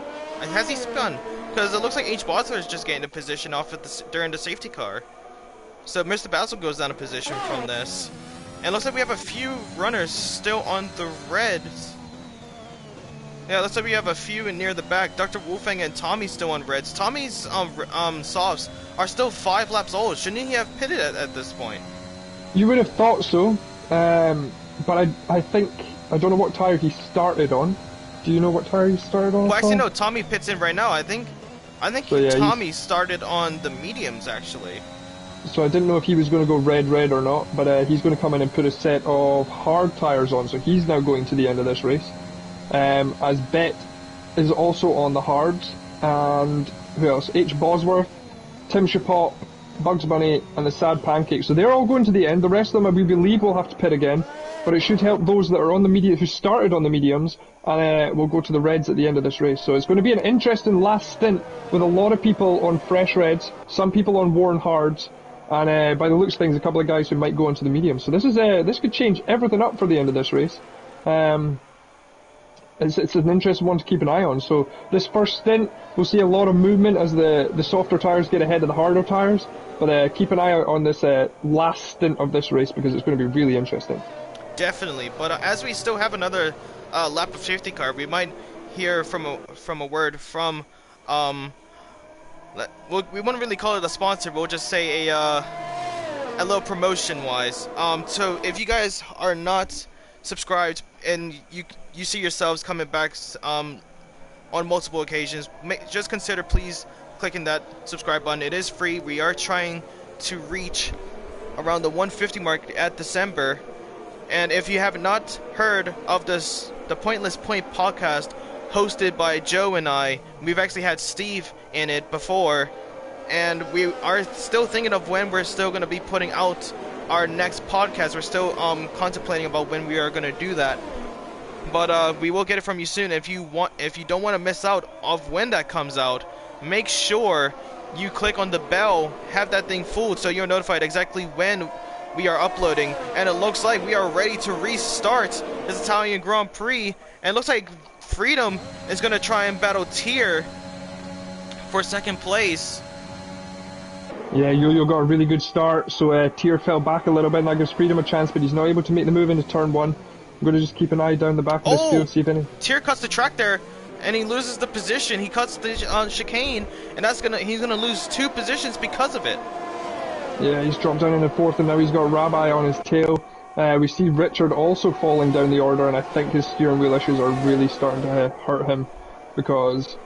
S2: Has he spun? Because it looks like H. Bosworth is just getting a position off at during the safety car. So Mr. Basil goes down a position from this. And it looks like we have a few runners still on the reds. Yeah, it looks like we have a few near the back. Dr. Wolfang and Tommy still on reds. Tommy's softs are still 5 laps old. Shouldn't he have pitted at this point?
S1: You would have thought so, but I think, I don't know what tyre he started on. Do you know what tyre he started on?
S2: Well, actually, no, Tommy pits in right now. I think Tommy started on the mediums, actually.
S1: So I didn't know if he was going to go red or not, but he's going to come in and put a set of hard tyres on, so he's now going to the end of this race. As Bet is also on the hards, and who else? H. Bosworth, Tim Shapop, Bugs Bunny, and the Sad Pancake. So they're all going to the end. The rest of them, we believe, will have to pit again. But it should help those that are on the who started on the mediums, and will go to the reds at the end of this race. So it's going to be an interesting last stint with a lot of people on fresh reds, some people on worn hards, and by the looks of things, a couple of guys who might go into the mediums. So this could change everything up for the end of this race. It's an interesting one to keep an eye on. So this first stint, we'll see a lot of movement as the softer tyres get ahead of the harder tyres. But keep an eye out on this last stint of this race, because it's going to be really interesting.
S2: Definitely. But as we still have another lap of safety car, we might hear from a word from we wouldn't really call it a sponsor, but we'll just say a little promotion wise. So if you guys are not subscribed and you see yourselves coming back on multiple occasions, just consider please clicking that subscribe button. It is free. We are trying to reach around the 150 mark at December. And if you have not heard of the Pointless Point podcast hosted by Joe and I, we've actually had Steve in it before, and we are still thinking of when we're still going to be putting out our next podcast. We're still contemplating about when we are going to do that, but we will get it from you soon. If you don't want to miss out of when that comes out, make sure you click on the bell, have that thing full, so you're notified exactly when we are uploading. And it looks like we are ready to restart this Italian Grand Prix, and it looks like Freedom is going to try and battle Tier for second place.
S1: Yeah, Yo-Yo got a really good start, so Tier fell back a little bit, and that gives Freedom a chance, but he's not able to make the move into turn 1. I'm going to just keep an eye down the back of this field, see if any...
S2: Tier cuts the track there, and he loses the position. He cuts the chicane, and he's gonna lose 2 positions because of it.
S1: Yeah, he's dropped down in the 4th, and now he's got Rabbi on his tail. We see Richard also falling down the order, and I think his steering wheel issues are really starting to hurt him, because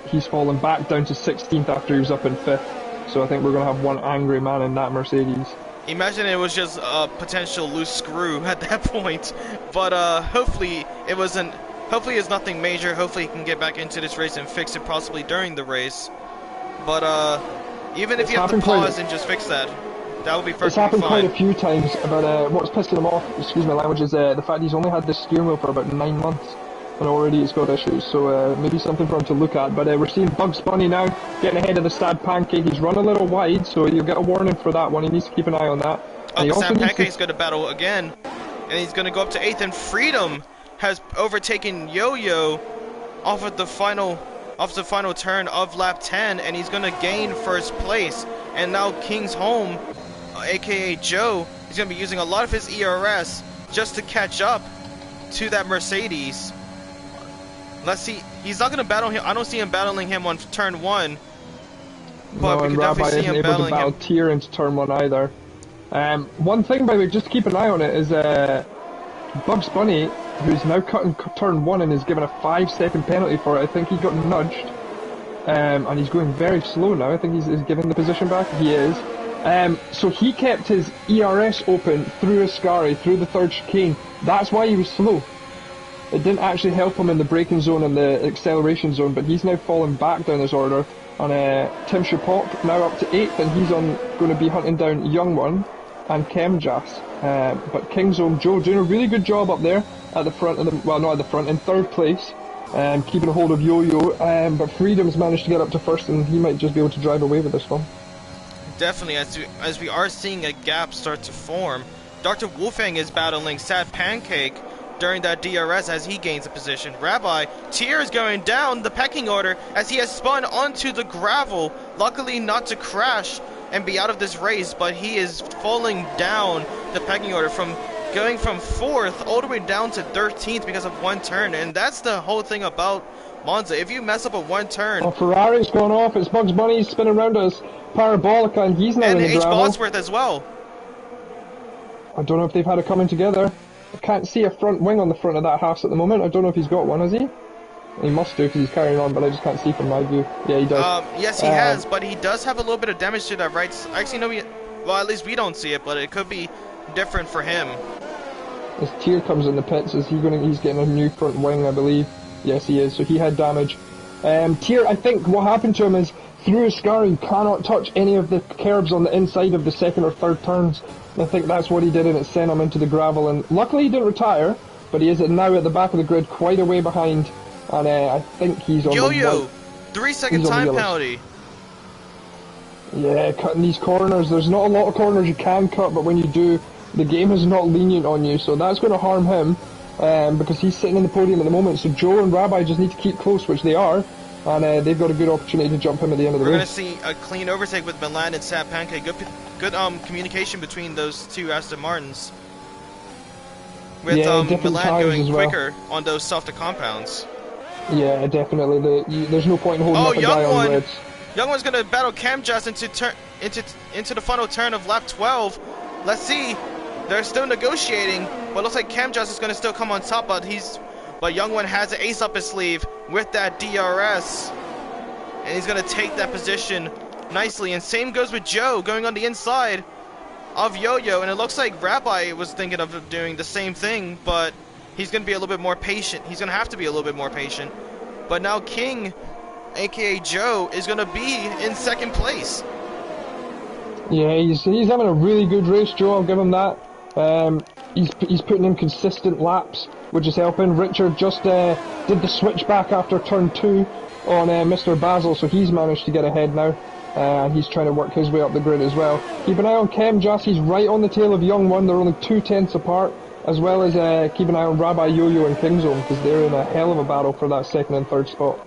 S1: he's fallen back down to 16th after he was up in 5th. So I think we're going to have one angry man in that Mercedes.
S2: Imagine it was just a potential loose screw at that point, but hopefully it wasn't. Hopefully it's nothing major. Hopefully he can get back into this race and fix it possibly during the race. But even if you have to pause and just fix that, that would be perfectly fine.
S1: It's happened quite a few times, but what's pissing him off, excuse my language, is the fact he's only had this steering wheel for about 9 months, and already he's got issues, so maybe something for him to look at. But we're seeing Bugs Bunny now getting ahead of the Sad Pancake. He's run a little wide, so you'll get a warning for that one. He needs to keep an eye on that.
S2: Oh, the Sad Pancake's going to battle again, and he's going to go up to 8th, and Freedom has overtaken Yo-Yo off of the final turn of lap 10, and he's going to gain first place. And now King's Home, aka Joe, is going to be using a lot of his ERS just to catch up to that Mercedes. Let's see, he's not going to battle him. I don't see him battling him on turn 1, but we can definitely see him battling him.
S1: Battle Tier into turn 1 either. One thing, by the way, just to keep an eye on it, is Bugs Bunny, who's now cutting turn 1 and is given a 5-second penalty for it. I think he got nudged, and he's going very slow now. I think he's giving the position back. He is. So he kept his ERS open through Ascari, through the 3rd chicane. That's why he was slow. It didn't actually help him in the braking zone and the acceleration zone, but he's now fallen back down his order. And Tim Shapok now up to 8th, and he's going to be hunting down Young One and Chemjas. But King's Home Joe doing a really good job up there at the front, well, not at the front, in 3rd place, keeping a hold of Yo-Yo. But Freedom's managed to get up to 1st, and he might just be able to drive away with this one.
S2: Definitely, as we are seeing a gap start to form. Dr. Wolfgang is battling Sad Pancake during that DRS as he gains a position. Rabbi Tier is going down the pecking order as he has spun onto the gravel, luckily not to crash and be out of this race, but he is falling down the pecking order, from going from 4th all the way down to 13th because of one turn. And that's the whole thing about Monza. If you mess up a one turn...
S1: Oh, Ferrari's going off. It's Bugs Bunny spinning around us. Parabolica, and he's now in the gravel.
S2: And H. Bosworth as well.
S1: I don't know if they've had a come-in together. I can't see a front wing on the front of that Haas at the moment. I don't know if he's got one, has he? He must do, because he's carrying on, but I just can't see from my view. Yeah, he does.
S2: Yes, he has, but he does have a little bit of damage to that right... Actually, no, well, at least we don't see it, but it could be different for him.
S1: As Tier comes in the pits, he's getting a new front wing, I believe. Yes, he is, so he had damage. Tier, I think what happened to him is through his scar, he cannot touch any of the curbs on the inside of the second or third turns. And I think that's what he did, and it sent him into the gravel. And luckily he didn't retire, but he is now at the back of the grid, quite a way behind. And I think he's on
S2: Yo-Yo! 3-second time penalty.
S1: Yeah, cutting these corners. There's not a lot of corners you can cut, but when you do, the game is not lenient on you. So that's going to harm him, because he's sitting in the podium at the moment. So Joe and Rabbi just need to keep close, which they are. And they've got a good opportunity to jump him at the end of the race.
S2: We're going to see a clean overtake with Milan and Sap Pancake. Good communication between those two Aston Martins. With Milan going quicker on those softer compounds.
S1: Yeah, definitely. There's no point in holding up a guy on reds.
S2: Young One's going to battle Camjust into the final turn of lap 12. Let's see. They're still negotiating, but it looks like Camjust is going to still come on top, but Young One has an ace up his sleeve with that DRS, and he's going to take that position nicely. And same goes with Joe going on the inside of Yo-Yo, and it looks like Rabbi was thinking of doing the same thing, but he's going to be a little bit more patient. He's going to have to be a little bit more patient. But now King, aka Joe, is going to be in second place.
S1: Yeah, he's having a really good race, Joe. I'll give him that. He's putting in consistent laps, which is helping. Richard just did the switch back after turn 2 on Mr. Basil, so he's managed to get ahead now. And he's trying to work his way up the grid as well. Keep an eye on Camjust. He's right on the tail of Young One. They're only 2/10 apart, as well as keep an eye on Rabbi, Yo-Yo, and Kingzone, because they're in a hell of a battle for that second and third spot.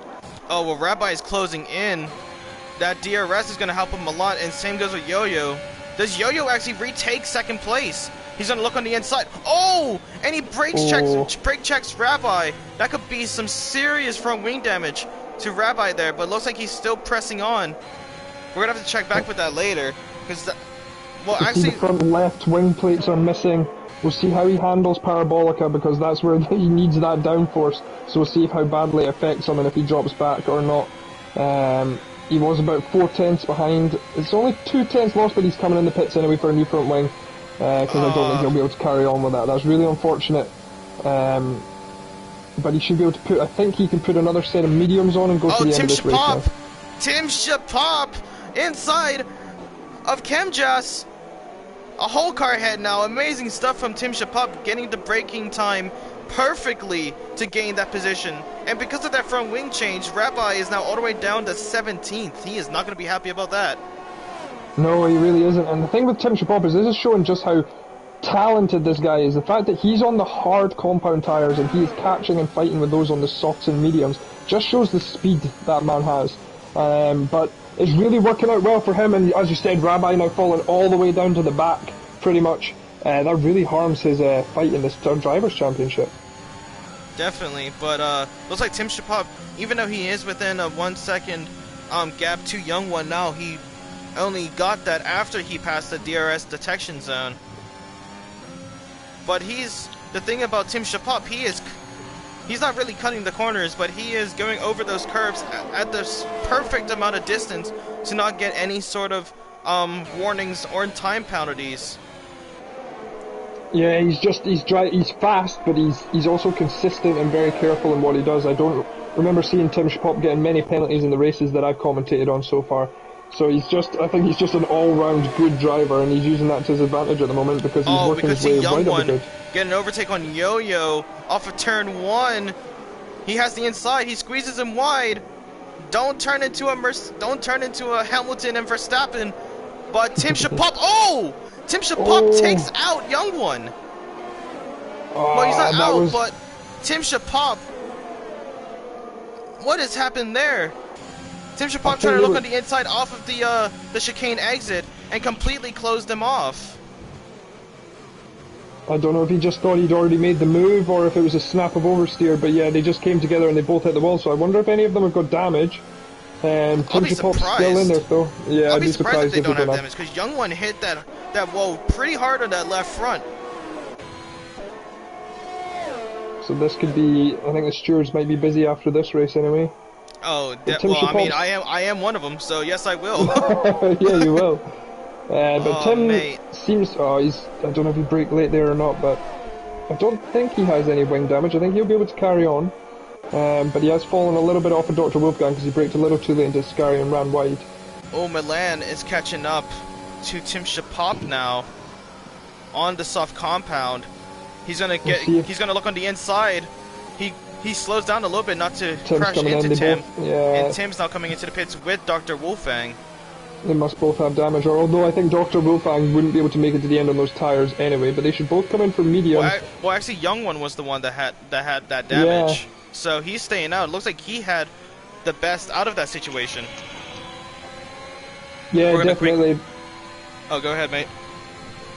S2: Oh, well, Rabbi is closing in. That DRS is going to help him a lot, and same goes with Yo-Yo. Does Yo-Yo actually retake second place? He's going to look on the inside. Oh! And he brake checks Rabbi. That could be some serious front wing damage to Rabbi there, but it looks like he's still pressing on. We're going to have to check back with that later. Because, well, actually,
S1: the front left wing plates are missing. We'll see how he handles Parabolica, because that's where he needs that downforce. So we'll see how badly it affects him and if he drops back or not. He was about 4/10 behind. It's only 2/10 lost, but he's coming in the pits anyway for a new front wing. Because I don't think he'll be able to carry on with that. That's really unfortunate. But he should be able to put, I think he can put another set of mediums on and go to the end of this race now.
S2: Tim Shapop inside of Camjust. A whole car ahead now. Amazing stuff from Tim Shapop, getting the braking time perfectly to gain that position. And because of that front wing change, Rabbi is now all the way down to 17th. He is not going to be happy about that.
S1: No, he really isn't. And the thing with Tim Shapop is this is showing just how talented this guy is. The fact that he's on the hard compound tyres and he is catching and fighting with those on the softs and mediums just shows the speed that man has. But it's really working out well for him, and as you said, Rabbi now falling all the way down to the back, pretty much. That really harms his fight in this Drivers' Championship.
S2: Definitely, but looks like Tim Shapop, even though he is within a 1 second gap to Young One now, he only got that after he passed the DRS detection zone. But the thing about Tim Shapop, he's not really cutting the corners, but he is going over those curves at this perfect amount of distance to not get any sort of warnings or time penalties.
S1: Yeah, he's fast, but he's also consistent and very careful in what he does. I don't remember seeing Tim Shapop getting many penalties in the races that I've commentated on so far. So I think he's just an all-round good driver, and he's using that to his advantage at the moment because he's working his way right up the grid.
S2: Get an overtake on Yo-Yo off of turn 1. He has the inside. He squeezes him wide. Don't turn into a Hamilton and Verstappen. But Tim Shapop, Tim Shapop takes out Young One. Well, he's not out, but Tim Shapop. What has happened there? Tim Shapop trying to look on the inside off of the chicane exit and completely closed them off.
S1: I don't know if he just thought he'd already made the move or if it was a snap of oversteer, but yeah, they just came together and they both hit the wall, so I wonder if any of them have got damage. Tim Shapop's still in there though. Yeah,
S2: I'd be surprised if they don't have damage, because Young One hit that wall pretty hard on that left front.
S1: So this could be, I think the stewards might be busy after this race anyway.
S2: Oh, well, I mean, I am one of them, so yes, I will.
S1: Yeah, you will. But Tim seems, I don't know if he braked late there or not, but I don't think he has any wing damage. I think he'll be able to carry on. But he has fallen a little bit off of Dr. Wolfgang because he braked a little too late into Scary and ran wide.
S2: Oh, Milan is catching up to Tim Shapop now on the soft compound. He's gonna look on the inside. He slows down a little bit not to crash into Tim. And Tim's now coming into the pits with Dr. Wolfgang.
S1: They must both have damage, although I think Dr. Wolfgang wouldn't be able to make it to the end on those tires anyway, but they should both come in for medium.
S2: Well, actually, Young One was the one that had that damage. Yeah. So he's staying out. It looks like he had the best out of that situation.
S1: Yeah, definitely.
S2: Oh, go ahead, mate.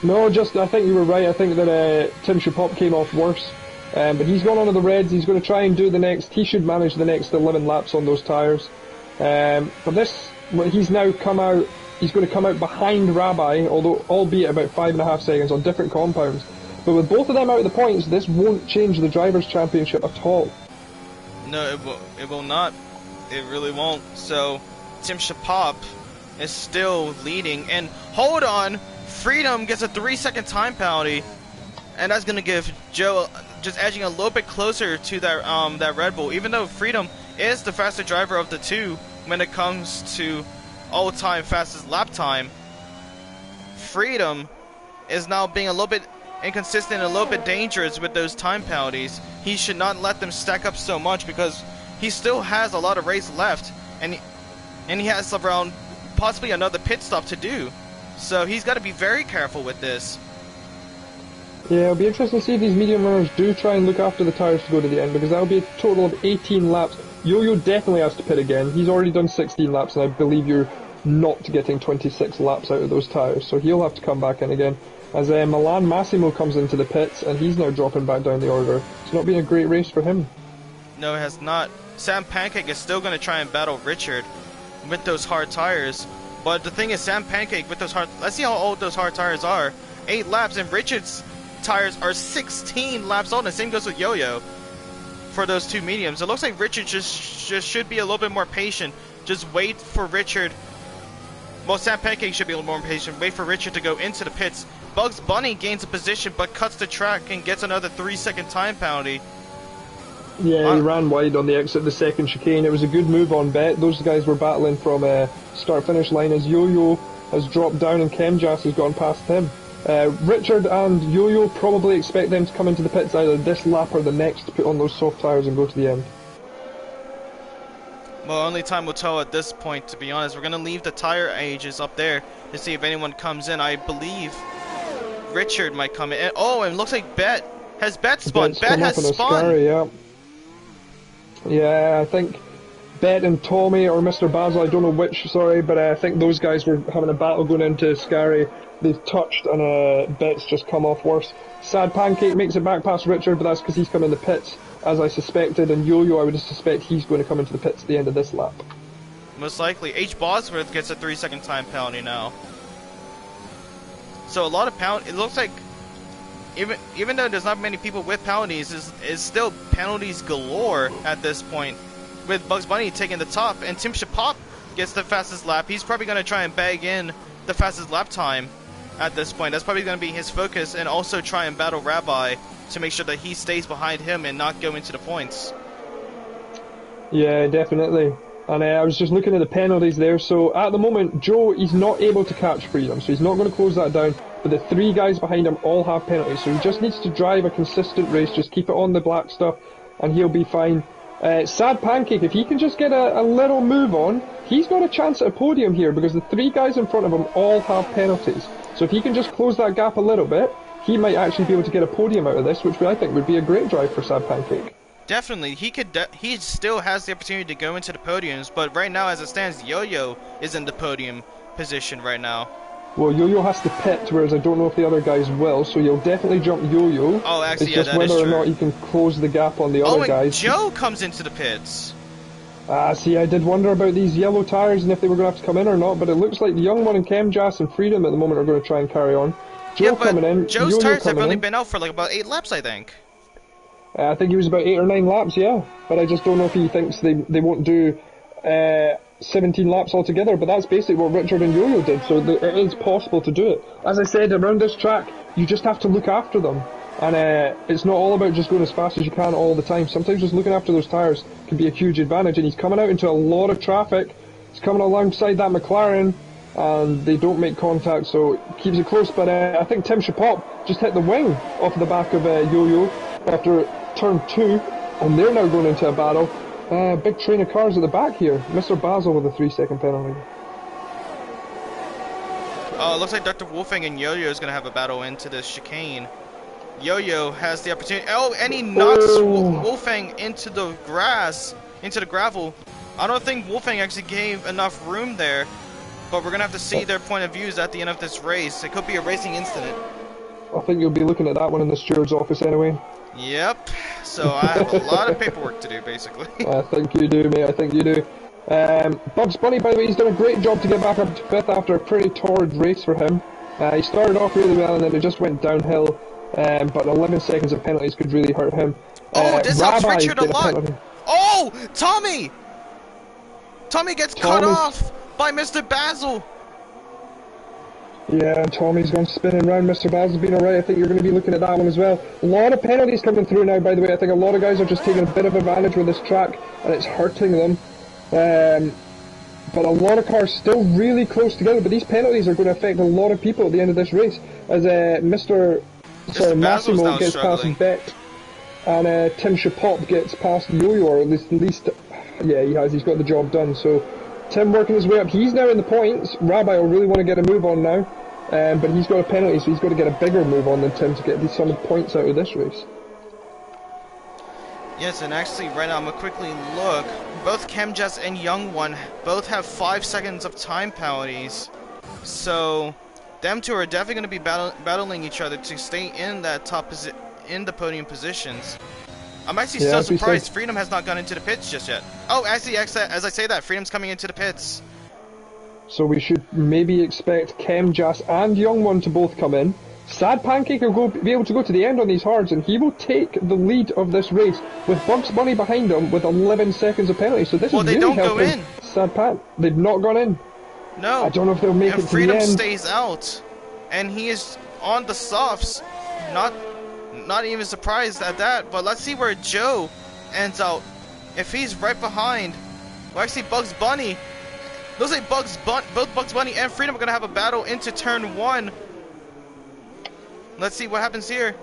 S1: No, I think you were right. I think that Tim Shapop came off worse. But he's gone onto the reds. He's going to try and do he should manage the next 11 laps on those tyres. He's now come out, he's going to come out behind Rabbi, albeit about 5.5 seconds on different compounds. But with both of them out of the points, this won't change the Drivers' Championship at all.
S2: No, it will not. It really won't. So, Tim Shapop is still leading. And hold on, Freedom gets a 3-second time penalty. And that's going to give Joe just edging a little bit closer to that Red Bull. Even though Freedom is the faster driver of the two when it comes to all-time fastest lap time, Freedom is now being a little bit inconsistent and a little bit dangerous with those time penalties. He should not let them stack up so much because he still has a lot of race left, and he has around possibly another pit stop to do. So he's got to be very careful with this.
S1: Yeah, it'll be interesting to see if these medium runners do try and look after the tyres to go to the end, because that'll be a total of 18 laps. Yo-Yo definitely has to pit again. He's already done 16 laps, and I believe you're not getting 26 laps out of those tyres, so he'll have to come back in again. As Milan Massimo comes into the pits, and he's now dropping back down the order. It's not been a great race for him.
S2: No, it has not. Sam Pancake is still going to try and battle Richard with those hard tires. But the thing is, Sam Pancake with those let's see how old those hard tires are. 8 laps, and Richard's tires are 16 laps old, and same goes with Yo-Yo for those two mediums. It looks like Richard just should be a little bit more patient. Just wait for Richard. Well, Sam Pancake should be a little more patient. Wait for Richard to go into the pits. Bugs Bunny gains a position but cuts the track and gets another 3-second time penalty.
S1: Yeah, he ran wide on the exit of the second chicane. It was a good move on Bet. Those guys were battling from start-finish line as Yo-Yo has dropped down and Chemjas has gone past him. Richard and Yo-Yo probably expect them to come into the pits either this lap or the next to put on those soft tyres and go to the end.
S2: Well, only time will tell at this point, to be honest. We're going to leave the tire ages up there to see if anyone comes in. I believe Richard might come in. Oh, and it looks like Bet has spun. Bet has spun.
S1: Scary, yeah, I think Bet and Tommy or Mr. Basil, I don't know which, sorry, but I think those guys were having a battle going into Scary. They've touched and Bet's just come off worse. Sad Pancake makes it back past Richard, but that's because he's come in the pits, as I suspected, and Yo-Yo, I would suspect he's going to come into the pits at the end of this lap.
S2: Most likely. H. Bosworth gets a 3-second time penalty now. So a lot of it looks like, even though there's not many people with penalties, is still penalties galore at this point, with Bugs Bunny taking the top, and Tim Shapop gets the fastest lap. He's probably going to try and bag in the fastest lap time at this point. That's probably going to be his focus, and also try and battle Rabbi to make sure that he stays behind him and not go into the points. Yeah,
S1: definitely. And I was just looking at the penalties there. So at the moment, Joe, he's not able to catch Freedom, so he's not going to close that down. But the 3 guys behind him all have penalties, so he just needs to drive a consistent race, just keep it on the black stuff, and he'll be fine. Sad Pancake, if he can just get a little move on, he's got a chance at a podium here, because the 3 guys in front of him all have penalties. So if he can just close that gap a little bit, he might actually be able to get a podium out of this, which I think would be a great drive for Sad Pancake.
S2: Definitely, he still has the opportunity to go into the podiums, but right now, as it stands, Yo-Yo is in the podium position right now.
S1: Well, Yo-Yo has to pit, whereas I don't know if the other guys will, so you'll definitely jump Yo-Yo.
S2: Oh, actually,
S1: it's just whether or not you can close the gap on the other guys.
S2: Oh, and Joe comes into the pits.
S1: See, I did wonder about these yellow tyres and if they were going to have to come in or not, but it looks like the Young One and Chemjas and Freedom at the moment are going to try and carry on. Joe coming in.
S2: Joe's tires have only been out for like about 8 laps, I think.
S1: I think he was about 8 or 9 laps, yeah. But I just don't know if he thinks they won't do 17 laps altogether, but that's basically what Richard and Yo-Yo did, so it is possible to do it. As I said, around this track, you just have to look after them. And it's not all about just going as fast as you can all the time. Sometimes just looking after those tyres can be a huge advantage. And he's coming out into a lot of traffic. He's coming alongside that McLaren, and they don't make contact, so it keeps it close. But I think Tim Shapop just hit the wing off the back of Yo-Yo after turn 2, and they're now going into a battle. Big train of cars at the back here. Mr. Basil with a 3-second penalty.
S2: Oh, it looks like Dr. Wolfing and Yo-Yo is going to have a battle into this chicane. Yo-Yo has the opportunity. Oh, and he knocks Wolfang into the grass, into the gravel. I don't think Wolfang actually gave enough room there, but we're going to have to see their point of views at the end of this race. It could be a racing incident.
S1: I think you'll be looking at that one in the steward's office anyway.
S2: Yep. So I have a lot of paperwork to do, basically.
S1: I think you do, mate. I think you do. Bugs Bunny, by the way, he's done a great job to get back up to 5th after a pretty torrid race for him. He started off really well and then it just went downhill. But 11 seconds of penalties could really hurt him.
S2: Oh, this helps
S1: Rabbi
S2: Richard a lot. Oh, Tommy! Tommy gets cut off by Mr. Basil.
S1: Yeah, Tommy's gone spinning round. Mr. Basil's been alright. I think you're going to be looking at that one as well. A lot of penalties coming through now, by the way. I think a lot of guys are just taking a bit of advantage with this track, and it's hurting them. But a lot of cars still really close together. But these penalties are going to affect a lot of people at the end of this race. As Massimo gets past Bet, and Tim Shapop gets past Yo-Yo, or at least, yeah, he has. He's got the job done. So Tim working his way up. He's now in the points. Rabbi will really want to get a move on now, but he's got a penalty, so he's got to get a bigger move on than Tim to get some points out of this race.
S2: Yes, and actually, right now I'm gonna quickly look. Both Chemjess and Young One both have 5 seconds of time penalties, so them two are definitely going to be battling each other to stay in that in the podium positions. I'm actually so surprised Freedom has not gone into the pits just yet. Oh, actually, as I say that, Freedom's coming into the pits.
S1: So we should maybe expect Chemjess and Young One to both come in. Sad Pancake will be able to go to the end on these hards, and he will take the lead of this race with Bugs Bunny behind him with 11 seconds of penalty. So this is really helping Sad Pan. They've not gone in.
S2: No.
S1: I don't know if they'll make it to the end.
S2: Freedom stays out, and he is on the softs. Not even surprised at that. But let's see where Joe ends out. If he's right behind, well, actually Bugs Bunny. Looks like both Bugs Bunny and Freedom are gonna have a battle into turn 1. Let's see what happens here.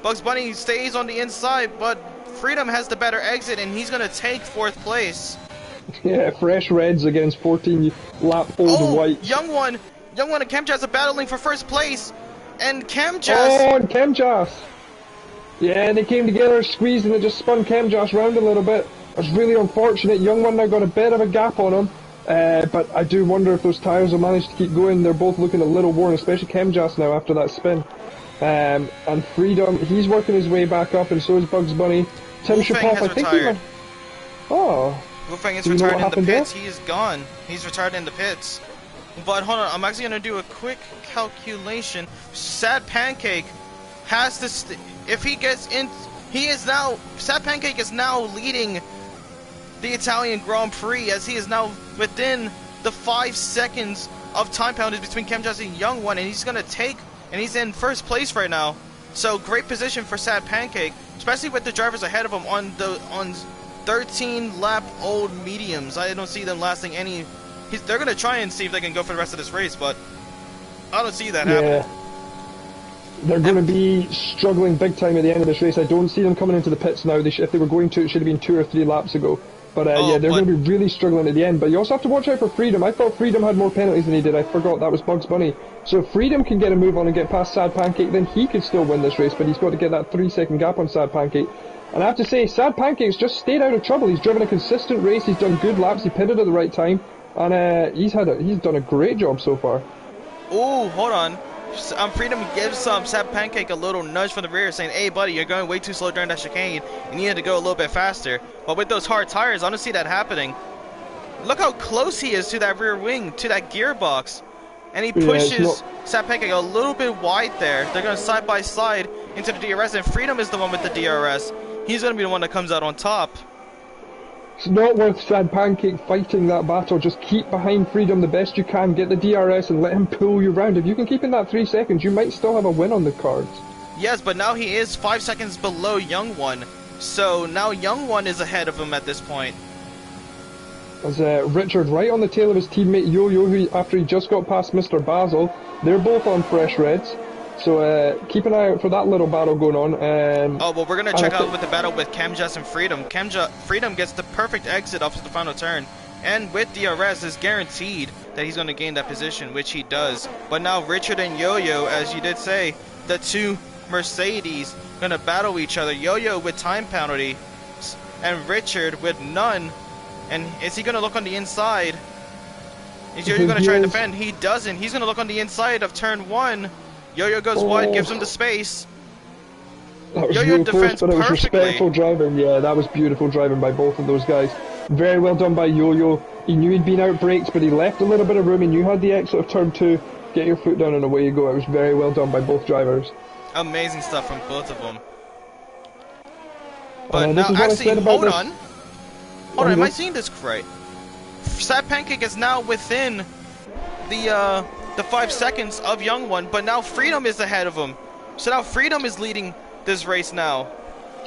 S2: Bugs Bunny stays on the inside, but Freedom has the better exit, and he's gonna take 4th place.
S1: Yeah, fresh reds against 14 lap old whites.
S2: Young One and Chemjess are battling for 1st place, and Chemjess.
S1: Oh, and Chemjess. Yeah, they came together, squeezed, and it just spun Chemjess round a little bit. It's really unfortunate. Young One now got a bit of a gap on him, but I do wonder if those tyres will manage to keep going. They're both looking a little worn, especially Chemjess now after that spin. And Freedom, he's working his way back up, and so is Bugs Bunny. Tim Shapop, I think he might... Oh.
S2: Wolfgang is retired in the pits. He is gone. He's retired in the pits. But hold on, I'm actually gonna do a quick calculation. Sad Pancake has this. If he gets in, he is now. Sad Pancake is now leading the Italian Grand Prix, as he is now within the 5 seconds of time penalties between Chemjess and Young One, and he's gonna take. And he's in 1st place right now. So great position for Sad Pancake, especially with the drivers ahead of him on 13 lap old mediums. I don't see them lasting any. They're gonna try and see if they can go for the rest of this race, but I don't see that happening.
S1: They're going to be struggling big time at the end of this race. I don't see them coming into the pits now. If they were going to, it should have been 2 or 3 laps ago. But yeah, they're going to be really struggling at the end. But you also have to watch out for Freedom. I thought Freedom had more penalties than he did. I forgot that was Bugs Bunny. So if Freedom can get a move on and get past Sad Pancake, then he could still win this race. But he's got to get that 3-second gap on Sad Pancake. And I have to say, Sad Pancake's just stayed out of trouble. He's driven a consistent race. He's done good laps. He pitted at the right time. And he's done a great job so far.
S2: Oh, hold on. Freedom gives Sad Pancake a little nudge from the rear, saying, "Hey, buddy, you're going way too slow during that chicane. You need to go a little bit faster." But with those hard tires, I don't see that happening. Look how close he is to that rear wing, to that gearbox. And he pushes Sad Pancake a little bit wide there. They're going side by side into the DRS, and Freedom is the one with the DRS. He's going to be the one that comes out on top.
S1: It's not worth Sad Pancake fighting that battle. Just keep behind Freedom the best you can, get the DRS and let him pull you round. If you can keep in that 3 seconds, you might still have a win on the cards.
S2: Yes, but now he is 5 seconds below Young One. So now Young One is ahead of him at this point.
S1: As Richard right on the tail of his teammate Yo-Yo, who after he just got past Mr. Basil, they're both on fresh reds. So keep an eye out for that little battle going on.
S2: Oh, well, we're going to check out with the battle with Camjas and Freedom. Freedom gets the perfect exit off the final turn. And with DRS, is guaranteed that he's going to gain that position, which he does. But now Richard and Yo-Yo, as you did say, the two Mercedes going to battle each other. Yo-Yo with time penalty and Richard with none. And is he going to look on the inside? Is Yo-Yo going to try and defend? He doesn't. He's going to look on the inside of turn 1. Yo-Yo goes wide, gives him the space. Yo-Yo defends
S1: but it was
S2: perfectly.
S1: Respectful driving. Yeah, that was beautiful driving by both of those guys. Very well done by Yo-Yo. He knew he'd been outbraked, but he left a little bit of room. He knew he had the exit of turn 2. Get your foot down and away you go. It was very well done by both drivers.
S2: Amazing stuff from both of them. But now, actually, hold on. Hold on, am I seeing this correct? Sad Pancake is now within the 5 seconds of Young One, but now Freedom is ahead of him. So now Freedom is leading this race now.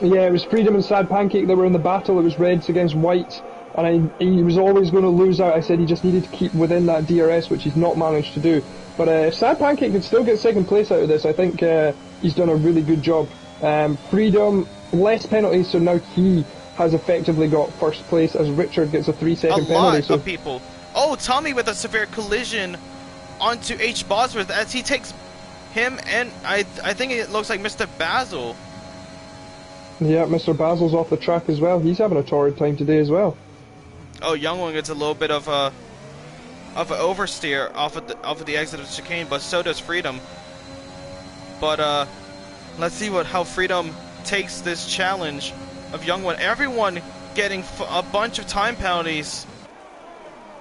S1: Yeah, it was Freedom and Sad Pancake that were in the battle. It was Reds against Whites, and he was always going to lose out. I said he just needed to keep within that DRS, which he's not managed to do. But if Sad Pancake can still get second place out of this, I think he's done a really good job. Freedom, less penalties, so now he has effectively got first place as Richard gets a 3-second penalty.
S2: A lot of people. Oh, Tommy with a severe collision onto H. Bosworth as he takes him, and I think it looks like Mr. Basil.
S1: Yeah, Mr. Basil's off the track as well. He's having a torrid time today as well.
S2: Oh, Young One gets a little bit of an oversteer off of the exit of the chicane, but so does Freedom. But let's see how Freedom takes this challenge of Young One. Everyone getting a bunch of time penalties.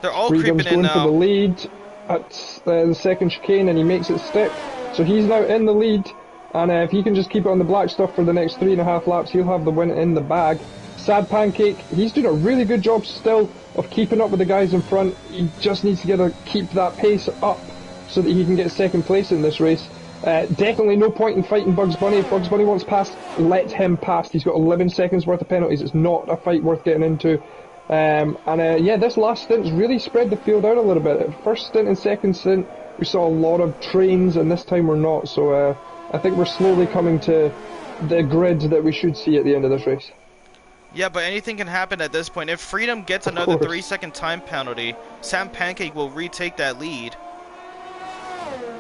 S2: They're all
S1: Freedom's
S2: creeping in now.
S1: Going for the lead at the second chicane, and he makes it stick. So he's now in the lead, and if he can just keep it on the black stuff for the next 3.5 laps, he'll have the win in the bag. Sad Pancake, he's doing a really good job still of keeping up with the guys in front. He just needs to keep that pace up so that he can get second place in this race. Definitely no point in fighting Bugs Bunny. If Bugs Bunny wants past, let him pass. He's got 11 seconds worth of penalties. It's not a fight worth getting into. Yeah, this last stint's really spread the field out a little bit. First stint and second stint, we saw a lot of trains, and this time we're not. So I think we're slowly coming to the grid that we should see at the end of this race.
S2: Yeah, but anything can happen at this point. If Freedom gets another 3-second time penalty, Sam Pancake will retake that lead.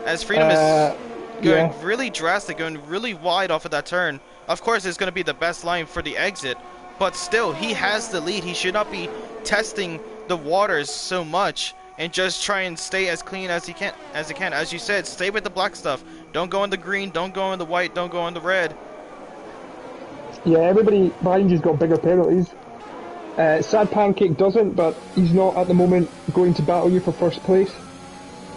S2: As Freedom is going really drastic, going really wide off of that turn. Of course, it's going to be the best line for the exit, but still, he has the lead. He should not be testing the waters so much and just try and stay as clean as he can. As you said, stay with the black stuff. Don't go in the green, don't go in the white, don't go in the red.
S1: Yeah, everybody behind you's got bigger penalties. Sad Pancake doesn't, but he's not at the moment going to battle you for first place.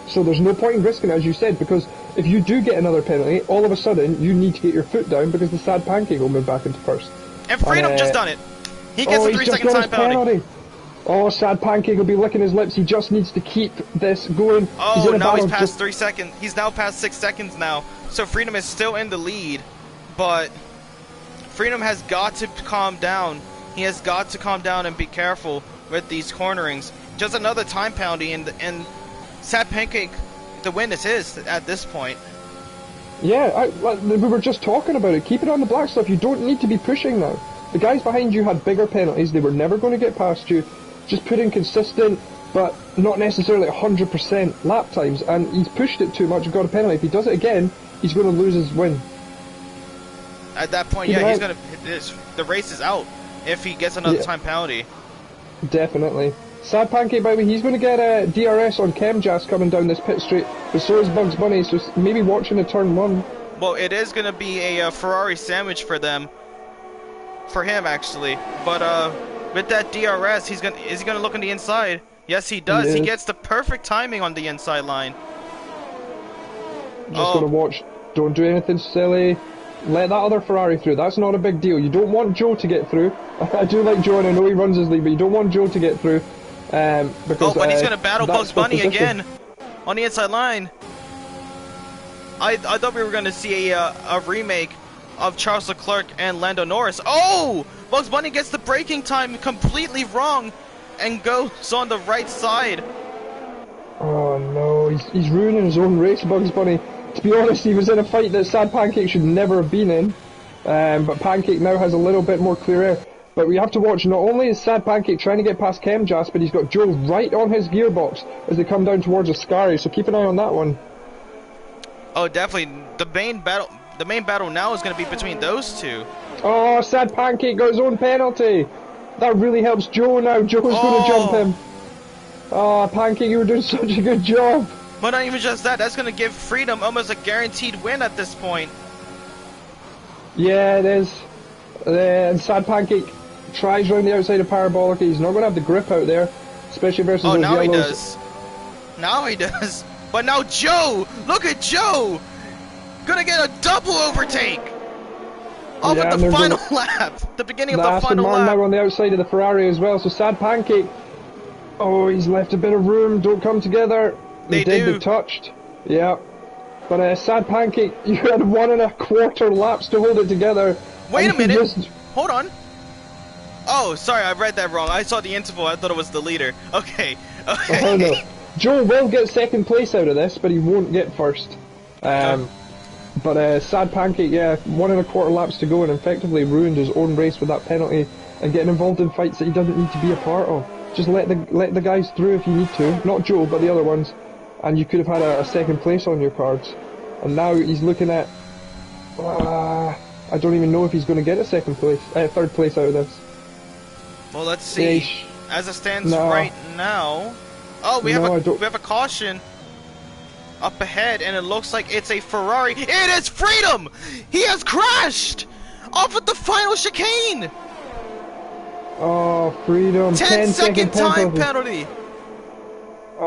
S1: So there's no point in risking it, as you said, because if you do get another penalty, all of a sudden you need to get your foot down because the Sad Pancake will move back into first.
S2: And Freedom just done it. He gets a 3-second time penalty.
S1: Oh, Sad Pancake will be licking his lips. He just needs to keep this going.
S2: Oh, now he's past 3 seconds. He's now past 6 seconds now. So Freedom is still in the lead, but Freedom has got to calm down. He has got to calm down and be careful with these cornerings. Just another time penalty, and Sad Pancake, the win is his at this point.
S1: Yeah, we were just talking about it. Keep it on the black stuff. You don't need to be pushing now. The guys behind you had bigger penalties. They were never going to get past you. Just put in consistent, but not necessarily 100% lap times. And he's pushed it too much and got a penalty. If he does it again, he's going to lose his win.
S2: At that point, yeah, he's going to... The race is out if he gets another time penalty.
S1: Definitely. Sad Pancake, by the way, he's going to get a DRS on Chemjas coming down this pit straight, but so is Bugs Bunny, so maybe watching the turn 1.
S2: Well, it is going to be a Ferrari sandwich for them. For him, actually. But with that DRS, is he going to look on the inside? Yes, he does. He gets the perfect timing on the inside line.
S1: Just going to watch. Don't do anything silly. Let that other Ferrari through. That's not a big deal. You don't want Joe to get through. I do like Joe, and I know he runs his league, but you don't want Joe to get through. Because,
S2: but he's going to battle Bugs Bunny again on the inside line. I thought we were going to see a remake of Charles Leclerc and Lando Norris. Oh! Bugs Bunny gets the braking time completely wrong and goes on the right side.
S1: Oh no, he's ruining his own race, Bugs Bunny. To be honest, he was in a fight that Sad Pancake should never have been in. But Pancake now has a little bit more clear air. But we have to watch, not only is Sad Pancake trying to get past Chemjas, but he's got Joe right on his gearbox as they come down towards Ascari, so keep an eye on that one.
S2: Oh, definitely. The main battle now is going to be between those two.
S1: Oh, Sad Pancake got his own penalty. That really helps Joe now. Joe's going to jump him. Oh, Pancake, you were doing such a good job.
S2: But not even just that, that's going to give Freedom almost a guaranteed win at this point.
S1: Yeah, it is. And Sad Pancake tries round the outside of Parabolica. He's not going to have the grip out there, especially versus those
S2: now
S1: yellows.
S2: he does. Now he does. But now Joe! Look at Joe! Gonna get a double overtake! Off at the final lap! The beginning of the final lap!
S1: Now on the outside of the Ferrari as well, so Sad Pancake. Oh, he's left a bit of room. Don't come together. They touched. Yeah. But Sad Pancake, you had 1.25 laps to hold it together.
S2: Wait a minute! Hold on! Oh, sorry, I read that wrong. I saw the interval, I thought it was the leader. Okay, okay.
S1: Oh, no. Joe will get second place out of this, but he won't get first. But Sad Pancake, yeah, 1.25 laps to go and effectively ruined his own race with that penalty and getting involved in fights that he doesn't need to be a part of. Just let the guys through if you need to. Not Joe, but the other ones. And you could have had a second place on your cards. And now he's looking at... I don't even know if he's going to get a third place out of this.
S2: Well, let's see. As it stands right now... Oh, we have a caution up ahead, and it looks like it's a Ferrari. It is Freedom! He has crashed off at the final chicane!
S1: Oh, Freedom.
S2: 10-second time penalty!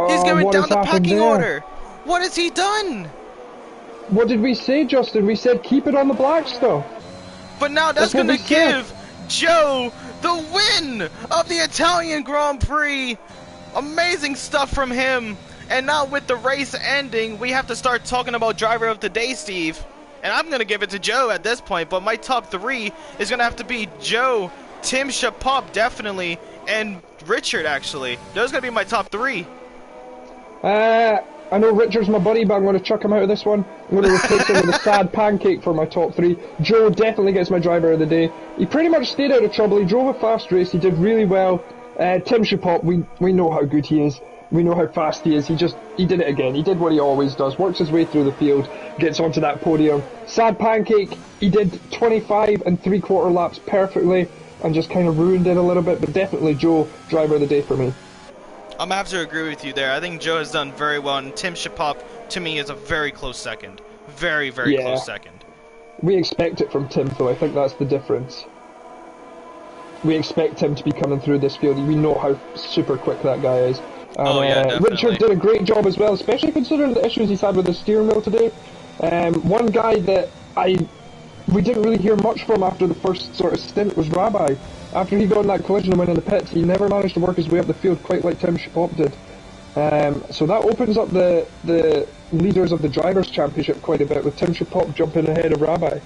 S2: He's going down the pecking order! What has he done?
S1: What did we say, Justin? We said keep it on the black stuff.
S2: But now that's going to give Joe the win of the Italian Grand Prix! Amazing stuff from him. And now with the race ending, we have to start talking about driver of the day, Steve. And I'm going to give it to Joe at this point, but my top 3 is going to have to be Joe, Tim Shapop, definitely, and Richard, actually. Those are going to be my top 3.
S1: I know Richard's my buddy, but I'm going to chuck him out of this one. I'm going to replace him with a Sad Pancake for my top 3. Joe definitely gets my driver of the day. He pretty much stayed out of trouble. He drove a fast race. He did really well. Tim Shapop, we know how good he is. We know how fast he is. He did it again. He did what he always does. Works his way through the field, gets onto that podium. Sad Pancake, he did 25 3/4 laps perfectly and just kind of ruined it a little bit, but definitely Joe, driver of the day for me.
S2: I'm going to have to agree with you there. I think Joe has done very well, and Tim Shapop, to me, is a very close second. Very, very close second.
S1: We expect it from Tim, though. I think that's the difference. We expect him to be coming through this field. We know how super quick that guy is. And, Richard did a great job as well, especially considering the issues he's had with the steering wheel today. One guy that we didn't really hear much from after the first sort of stint was Rabbi. After he got in that collision and went in the pits, he never managed to work his way up the field quite like Tim Shapop did. So that opens up the leaders of the Drivers' Championship quite a bit, with Tim Shapop jumping ahead of Rabbi.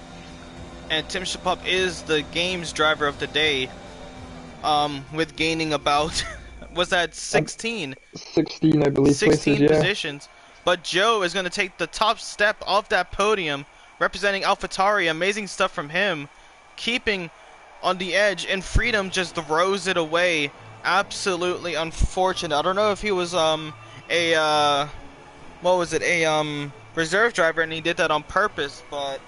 S2: And Tim Shapop is the game's driver of the day, with gaining about, was that 16?
S1: 16, I believe.
S2: 16 positions. But Joe is going to take the top step off that podium, representing AlphaTauri. Amazing stuff from him, keeping on the edge, and Freedom just throws it away. Absolutely unfortunate. I don't know if he was reserve driver and he did that on purpose, but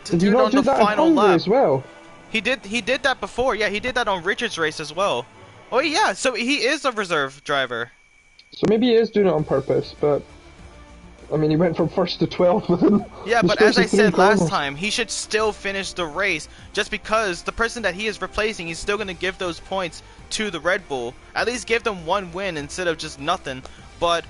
S2: to do it on the final lap
S1: as well.
S2: He did that before. Yeah, he did that on Richard's race as well. Oh yeah, so he is a reserve driver.
S1: So maybe he is doing it on purpose, but I mean, he went from 1st to 12th within.
S2: Yeah, but as I said last time, he should still finish the race, just because the person that he is replacing, he's still going to give those points to the Red Bull. At least give them one win instead of just nothing. But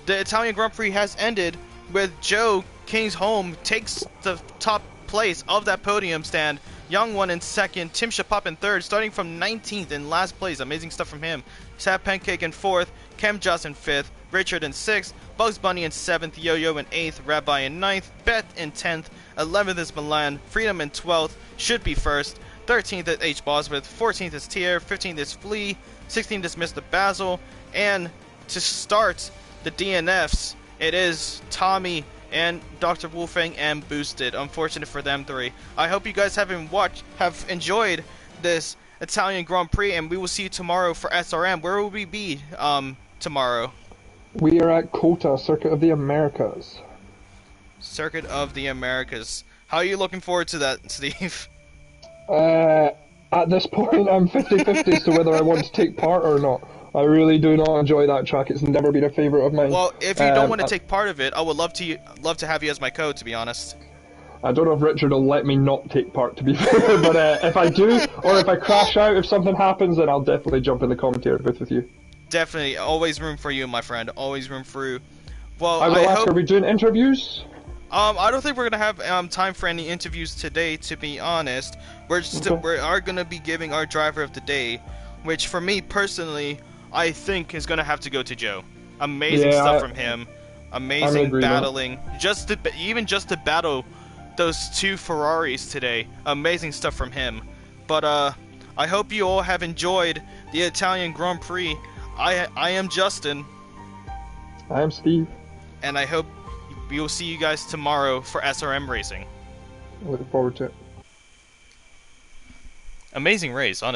S2: the Italian Grand Prix has ended with Joe Kingsholm takes the top place of that podium stand. Young One in 2nd, Tim Shapop in 3rd, starting from 19th in last place. Amazing stuff from him. Sad Pancake in 4th, Chemjas in 5th, Richard in 6th, Bugs Bunny in 7th, Yo-Yo in 8th, Rabbi in 9th, Beth in 10th, 11th is Milan, Freedom in 12th, should be 1st, 13th is H. Bosworth, 14th is Tier, 15th is Flea, 16th is Mr. Basil, and to start the DNFs, it is Tommy and Dr. Wolfang and Boosted. Unfortunate for them three. I hope you guys have enjoyed this Italian Grand Prix, and we will see you tomorrow for SRM. Where will we be tomorrow?
S1: We are at COTA, Circuit of the Americas.
S2: Circuit of the Americas. How are you looking forward to that, Steve?
S1: At this point, I'm 50-50 as to whether I want to take part or not. I really do not enjoy that track. It's never been a favorite of mine.
S2: Well, if you don't want to take part of it, I would love to have you as my code, to be honest.
S1: I don't know if Richard will let me not take part, to be fair, but if I do, or if I crash out, if something happens, then I'll definitely jump in the commentary booth with you.
S2: Definitely, always room for you, my friend. Always room for you. Well,
S1: I will ask, are we doing interviews?
S2: I don't think we're gonna have time for any interviews today, to be honest. We are gonna be giving our driver of the day, which for me personally, I think is gonna have to go to Joe. Amazing stuff from him. Amazing battling. Just to battle those two Ferraris today. Amazing stuff from him. But I hope you all have enjoyed the Italian Grand Prix. I am Justin.
S1: I am Steve.
S2: And I hope we will see you guys tomorrow for SRM racing.
S1: Looking forward to it.
S2: Amazing race, honestly.